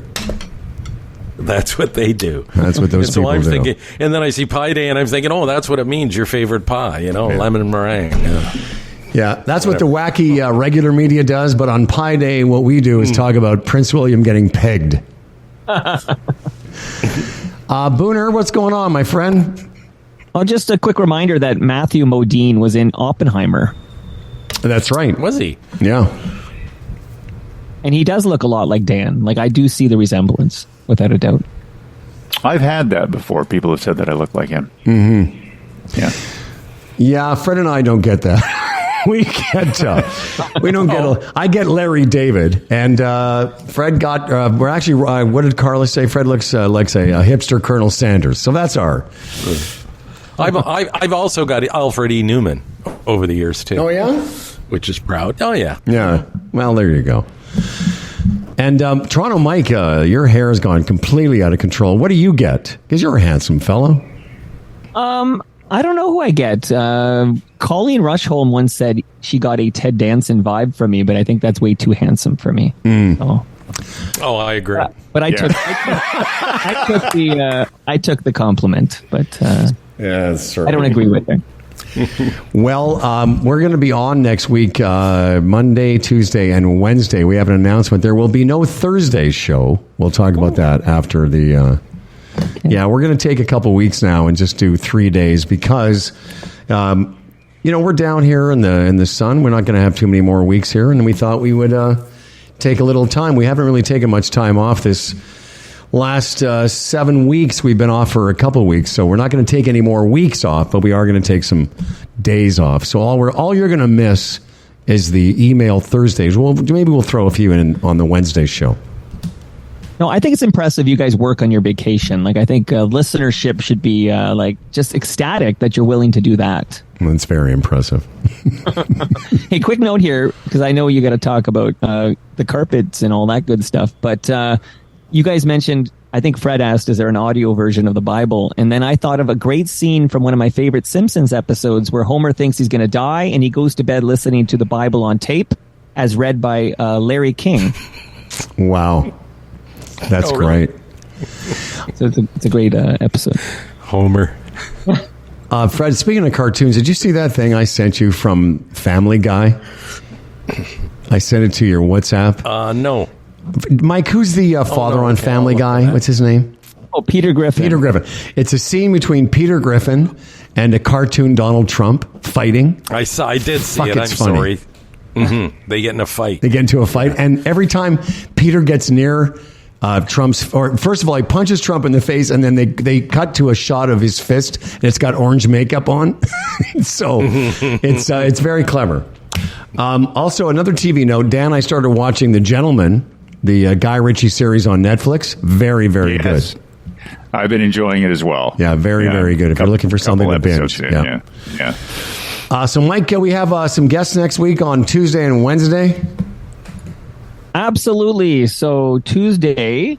That's what they do. That's what those people I'm do. Thinking, and then I see Pie Day, and I'm thinking, oh, that's what it means. Your favorite pie, lemon and meringue. Yeah, that's what the wacky regular media does. But on Pie Day, what we do is talk about Prince William getting pegged. Booner, what's going on, my friend? Well, just a quick reminder that Matthew Modine was in Oppenheimer. That's right. Was he? Yeah. And he does look a lot like Dan. Like, I do see the resemblance, without a doubt. I've had that before. People have said that I look like him. Mm-hmm. Yeah. Yeah, Fred and I don't get that. We don't get. I get Larry David, and Fred got. We're actually. What did Carla say? Fred looks like a hipster Colonel Sanders. So that's our. I've also got Alfred E. Newman over the years too. Oh yeah, which is proud. Oh yeah, yeah. Well, there you go. And Toronto Mike, your hair has gone completely out of control. What do you get? Because you're a handsome fellow. I don't know who I get. Colleen Rushholm once said she got a Ted Danson vibe from me, but I think that's way too handsome for me. Mm. Oh, I agree. But I took the compliment. But I don't agree with her. Well, we're going to be on next week, Monday, Tuesday, and Wednesday. We have an announcement. There will be no Thursday show. We'll talk about that after the... Yeah, we're going to take a couple weeks now and just do 3 days because, we're down here in the sun. We're not going to have too many more weeks here, and we thought we would take a little time. We haven't really taken much time off this last 7 weeks. We've been off for a couple weeks, so we're not going to take any more weeks off, but we are going to take some days off. So all you're going to miss is the email Thursdays. Well, maybe we'll throw a few in on the Wednesday show. No, I think it's impressive you guys work on your vacation. Like, I think listenership should be just ecstatic that you're willing to do that. That's very impressive. Hey, quick note here, because I know you got to talk about the carpets and all that good stuff. But you guys mentioned, I think Fred asked, is there an audio version of the Bible? And then I thought of a great scene from one of my favorite Simpsons episodes where Homer thinks he's going to die and he goes to bed listening to the Bible on tape as read by Larry King. Wow. That's great. So it's a great episode. Homer. Fred, speaking of cartoons, did you see that thing I sent you from Family Guy? I sent it to your WhatsApp. No. Mike, who's the father on Family Guy? What's his name? Oh, Peter Griffin. Peter Griffin. It's a scene between Peter Griffin and a cartoon Donald Trump fighting. I did see it. I'm funny. sorry. Mm-hmm. They get in a fight. And every time Peter gets near Trump's, or first of all, he punches Trump in the face, and then they cut to a shot of his fist, and it's got orange makeup on. So it's very clever. Also, another TV note, Dan, I started watching The Gentleman, the Guy Ritchie series on Netflix. Very, very good. I've been enjoying it as well. Yeah, very good. If you're looking for something to binge. Yeah. So, Mike, we have some guests next week on Tuesday and Wednesday. Absolutely. So Tuesday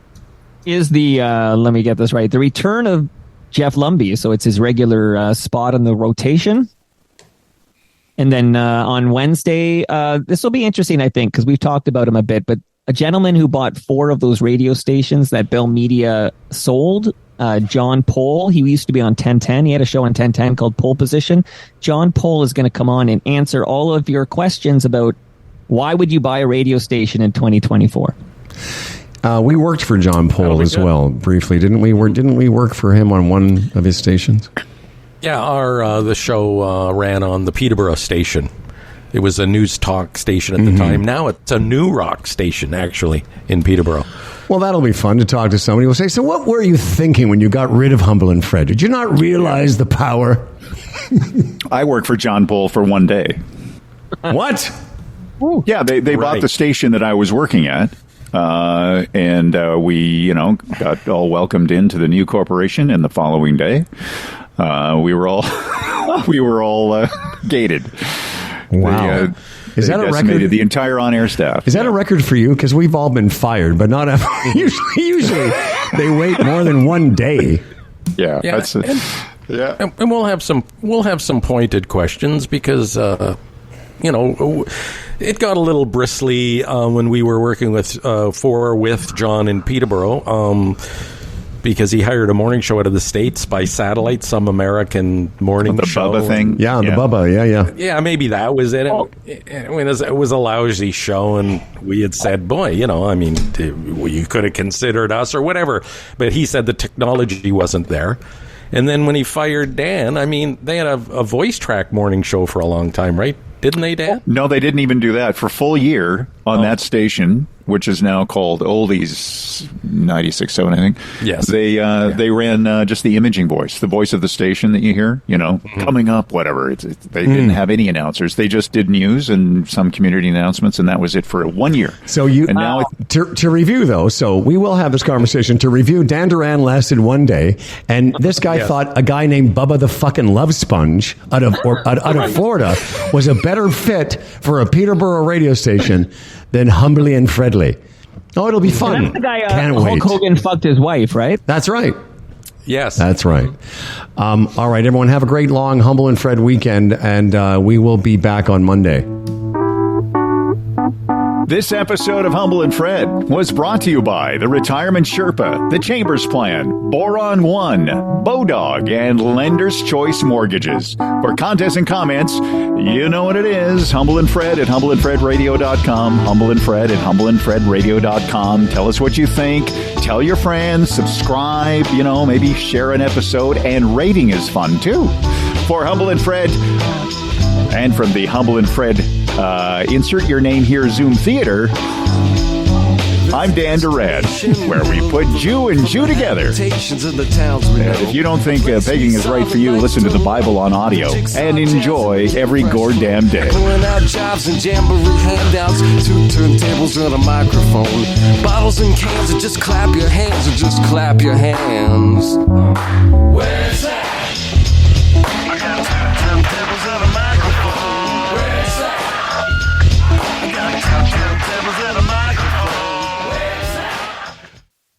is the, let me get this right, the return of Jeff Lumby. So it's his regular spot on the rotation. And then on Wednesday, this will be interesting, I think, because we've talked about him a bit, but a gentleman who bought 4 of those radio stations that Bell Media sold, John Pohl, he used to be on 1010. He had a show on 1010 called Pole Position. John Pohl is going to come on and answer all of your questions about why would you buy a radio station in 2024. We worked for John Pohl as well, briefly, didn't we? Didn't we work for him on one of his stations? Yeah, the show ran on the Peterborough station. It was a news talk station at the time. Now it's a new rock station, actually, in Peterborough. Well, that'll be fun to talk to somebody who will say, so what were you thinking when you got rid of Humble and Fred? Did you not realize the power? I worked for John Pohl for one day. What? Yeah, they bought the station that I was working at. And we, got all welcomed into the new corporation. And the following day, we were all gated. Wow. Is that a record? The entire on-air staff. Is that a record for you? Because we've all been fired, but not usually they wait more than one day. Yeah. And we'll have some pointed questions because it got a little bristly when we were working with John in Peterborough because he hired a morning show out of the States by satellite, some American morning show. The Bubba thing? Yeah, the Bubba, yeah. Yeah, maybe that was it. It was a lousy show, and we had said, you could have considered us or whatever. But he said the technology wasn't there. And then when he fired Dan, they had a voice track morning show for a long time, right? Didn't they, Dan? No, they didn't even do that. For a full year on that station, which is now called Oldies 96.7, I think. Yes. They ran just the imaging voice, the voice of the station that you hear, coming up, whatever. They didn't have any announcers. They just did news and some community announcements, and that was it for 1 year. So now to review, though, so we will have this conversation. To review, Dan Duran lasted 1 day, and this guy thought a guy named Bubba the fucking Love Sponge out of Florida was a better fit for a Peterborough radio station than Humbly and Fredly. Oh, it'll be fun. That's the guy Can't Hulk wait. Hogan fucked his wife, right? That's right. Yes. That's right. All right, everyone, have a great long Humble and Fred weekend, and we will be back on Monday. This episode of Humble and Fred was brought to you by the Retirement Sherpa, the Chambers Plan, Boron One, Bodog, and Lender's Choice Mortgages. For contests and comments, you know what it is. Humble and Fred at humbleandfredradio.com. Humble and Fred at humbleandfredradio.com. Tell us what you think. Tell your friends. Subscribe. Maybe share an episode. And rating is fun, too. For Humble and Fred, and from the Humble and Fred insert your name here Zoom Theater, I'm Dan Duran, where we put Jew and Jew together. And if you don't think begging is right for you, listen to the Bible on audio and enjoy every goddamn day. Pulling out jobs and jamboree handouts, 2 turntables and a microphone, bottles and cans, or just clap your hands, or just clap your hands. Where's that?